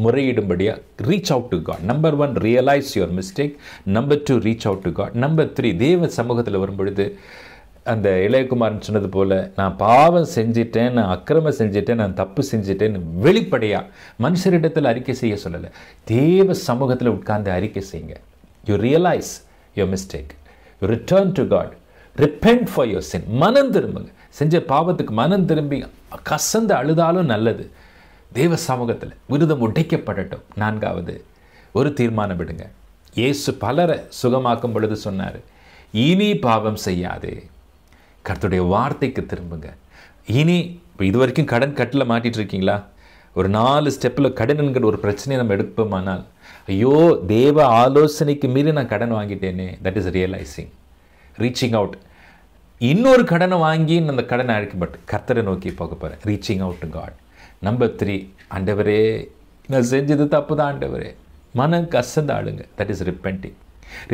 முறையிடும்படியாக reach out to God. Number 1, realize your mistake. Number 2, reach out to God. Number 3, தேவ சமூகத்தில் வரும்பொழுது அந்த இளையகுமாரன் சொன்னது போல், நான் பாவம் செஞ்சிட்டேன், நான் அக்கிரமம் செஞ்சிட்டேன், நான் தப்பு செஞ்சிட்டேன்னு வெளிப்படையாக மனுஷரிடத்தில் அறிக்கை செய்ய சொல்லலை, தேவ சமூகத்தில் உட்கார்ந்து அறிக்கை செய்யுங்க. You realize your mistake, you return to God, repent for your sin. மனம் திரும்புங்க. செஞ்ச பாவத்துக்கு மனம் திரும்பி கசந்து அழுதாலும் நல்லது. தேவ சமூகத்தில் விருதம் உடைக்கப்படட்டும். 4வது, ஒரு தீர்மானம் விடுங்க. இயேசு பலரை சுகமாக்கும் பொழுது சொன்னார், இனி பாவம் செய்யாதே. கர்த்தருடைய வார்த்தைக்கு திரும்புங்க. இனி இப்போ இது வரைக்கும் கடன் கட்டில் மாட்டிகிட்டு இருக்கீங்களா? ஒரு 4 ஸ்டெப்பில் கடன் என்கிற ஒரு பிரச்சனையை நம்ம எடுப்போமானால், ஐயோ தேவ ஆலோசனைக்கு மீறி நான் கடன் வாங்கிட்டேனே, that is realizing, reaching out. இன்னொரு கடனை வாங்கி அந்த கடனை அழைக்கப்பட்டு கர்த்தரை நோக்கி போக போகிறேன், reaching out to God. Number 3, ஆண்டவரே நான் செஞ்சது தப்பு தான் ஆண்டவரே, மனம் கசந்து ஆளுங்க. That is ரிப்பெண்டிங்.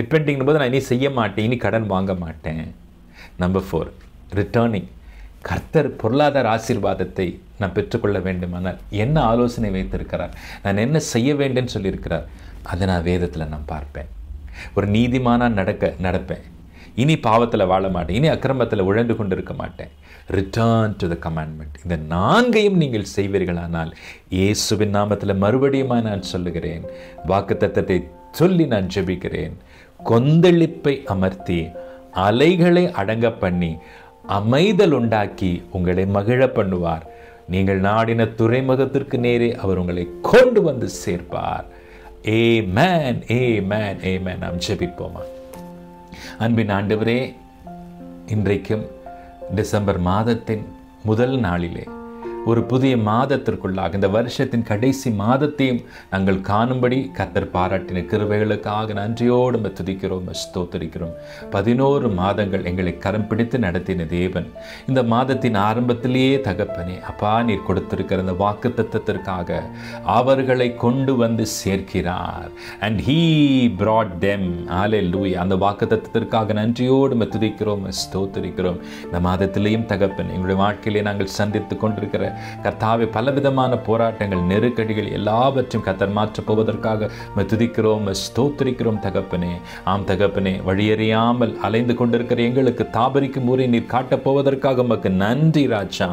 ரிப்பெண்டிங் போது நான் இனி செய்ய மாட்டேன், இனி கடன் வாங்க மாட்டேன். Number 4, returning. கர்த்தர் பொருளாதார ஆசீர்வாதத்தை நான் பெற்றுக்கொள்ள வேண்டுமானால் என்ன ஆலோசனை வைத்திருக்கிறார், நான் என்ன செய்ய வேண்டும்னு சொல்லியிருக்கிறார், அதை நான் வேதத்தில் நான் பார்ப்பேன். ஒரு நீதிமானாக நடப்பேன். இனி பாவத்தில் வாழ மாட்டேன், இனி அக்கிரமத்தில் உழந்து கொண்டு இருக்க மாட்டேன். Return to the commandment. இந்த 4ஐயும் நீங்கள் செய்வீர்களானால், இயேசுவின் நாமத்தில் மறுபடியும் நான் சொல்லுகிறேன், வாக்குத்தத்தத்தை சொல்லி நான் ஜெபிக்கிறேன், கொந்தளிப்பை அமர்த்தி அலைகளை அடங்க பண்ணி அமைதல் உண்டாக்கி உங்களை மகிழ பண்ணுவார். நீங்கள் நாடின துறைமுகத்திற்கு நேரே அவர் உங்களை கொண்டு வந்து சேர்ப்பார். ஆமென், ஆமென், ஆமென். நாம் ஜெபிப்போமா? அன்பின் ஆண்டவரே, இன்றைக்கும் டிசம்பர் மாதத்தின் முதல் நாளிலே ஒரு புதிய மாதத்திற்குள்ளாக இந்த வருஷத்தின் கடைசி மாதத்தையும் நாங்கள் காணும்படி கர்த்தர் பாராட்டின கிருபைகளுக்காக நன்றியோடு துதிக்கிறோம், ஸ்தோத்திரிக்கிறோம். 11 மாதங்கள் எங்களை கரம் பிடித்து நடத்தின தேவன் இந்த மாதத்தின் ஆரம்பத்திலேயே தகப்பனே அப்பா நீர் கொடுத்திருக்கிற அந்த வாக்குத்தத்தத்திற்காக அவர்களை கொண்டு வந்து சேர்க்கிறார். and he brought them. hallelujah. அந்த வாக்குத்தத்தத்திற்காக நன்றியோடு துதிக்கிறோம், ஸ்தோத்திரிக்கிறோம். இந்த மாதத்திலேயும் தகப்பன் எங்களுடைய வாழ்க்கையிலே நாங்கள் சந்தித்து கொண்டிருக்கிற கர்த்தாவே பலவிதமான போராட்டங்கள், நெருக்கடிகள் எல்லாவற்றையும் கர்த்தர் மாற்றப் போவதற்காக துதிக்கிறோம், ஸ்தோத்திரிக்கிறோம் தகப்பனே. ஆம் தகப்பனே, வழியறியாமல் அலைந்து கொண்டிருக்கிற எங்களுக்கு தாபரிக்கும் ஊரை நீர் காட்டப் போவதற்காக உமக்கு நன்றி ராஜா.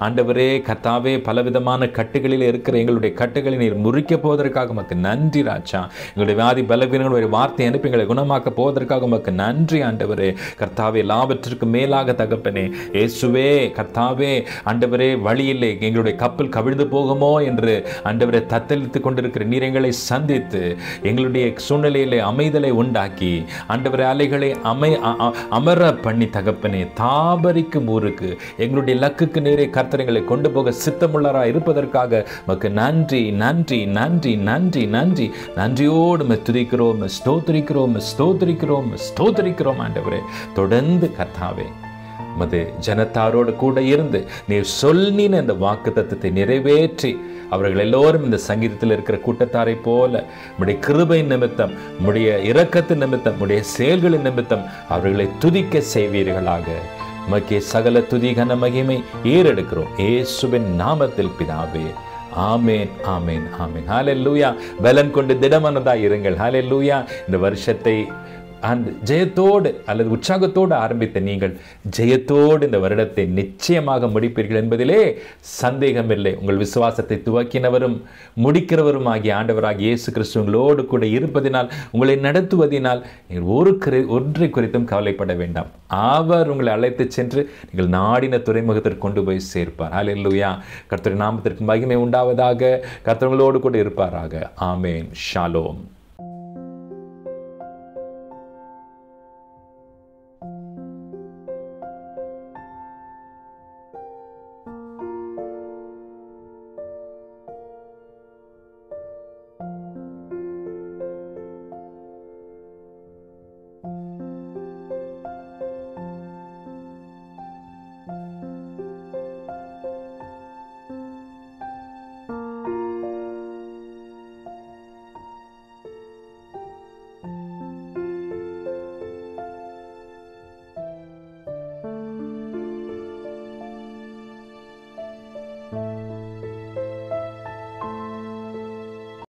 ஆண்டவரே கர்த்தாவே, பலவிதமான கட்டுகளில் இருக்கிற எங்களுடைய கட்டுகளை நீர் முறிக்கப் போவதற்காக உமக்கு நன்றி ராஜா. எங்களுடைய வியாதி பலவீனங்களுடைய வார்த்தை அனுப்பி எங்களை குணமாக்க போவதற்காக உமக்கு நன்றி ஆண்டவரே. கர்த்தாவே, எல்லாவற்றிற்கு மேலாக தகப்பனே இயேசுவே கர்த்தாவே ஆண்டவரே, வழியிலே எங்களுடைய கப்பல் கவிழ்ந்து போகுமோ என்று ஆண்டவரை தத்தளித்துக் கொண்டிருக்கிற நீர் எங்களை சந்தித்து எங்களுடைய சூழ்நிலையிலே அமைதலை உண்டாக்கி ஆண்டவரை அலைகளை அமர பண்ணி தகப்பனே தாபரிக்கும் ஊருக்கு எங்களுடைய லக்குக்கு நேரே கர்த்தரைகளை கொண்டு போக சித்தமுள்ளராக இருப்பதற்காக மக்கு நன்றி நன்றி நன்றி நன்றி நன்றி நன்றியோடு துதிக்கிறோம், ஸ்தோத்திரிக்கிறோம் ஸ்தோத்திரிக்கிறோம் ஸ்தோத்திரிக்கிறோம் ஆண்டவரே. தொடர்ந்து கர்த்தாவே மது ஜனத்தாரோடு கூட இருந்து நீர் சொல்லின இந்த வாக்குத்தத்தத்தை நிறைவேற்றி அவர்கள் எல்லோரும் இந்த சங்கீதத்தில் இருக்கிற கூட்டத்தாரை போல உம்முடைய கிருபை நிமித்தம், உம்முடைய இரக்கத்தின் நிமித்தம், உம்முடைய செயல்களின் நிமித்தம் அவர்களை துதிக்க செய்வீர்களாக. உமக்கே சகல துதி கன மகிமை ஏறெடுக்கிறோம் இயேசுவின் நாமத்தில் பிதாவே. ஆமேன் ஆமேன் ஆமேன். ஹல்லேலூயா. பலன் கொண்டு திடமனதாய் இருங்கள். ஹல்லேலூயா. இந்த வருஷத்தை ஜெயத்தோடு அல்லது உற்சாகத்தோடு ஆரம்பித்த நீங்கள் ஜெயத்தோடு இந்த வருடத்தை நிச்சயமாக முடிப்பீர்கள் என்பதிலே சந்தேகமில்லை. உங்கள் விசுவாசத்தை துவக்கினவரும் முடிக்கிறவரும் ஆகிய ஆண்டவராகிய இயேசு கிறிஸ்து உங்களோடு கூட இருப்பதினால், உங்களை நடத்துவதினால் நீங்கள் ஒன்றை குறித்தும் கவலைப்பட வேண்டாம். அவர் உங்களை அழைத்து சென்று நீங்கள் நாடின துறைமுகத்திற்கு கொண்டு போய் சேர்ப்பார். ஹல்லேலூயா. கர்த்தரின் நாமத்திற்கு மகிமை உண்டாவதாக. கர்த்தர் உங்களோடு கூட இருப்பாராக. ஆமேன். ஷாலோம்.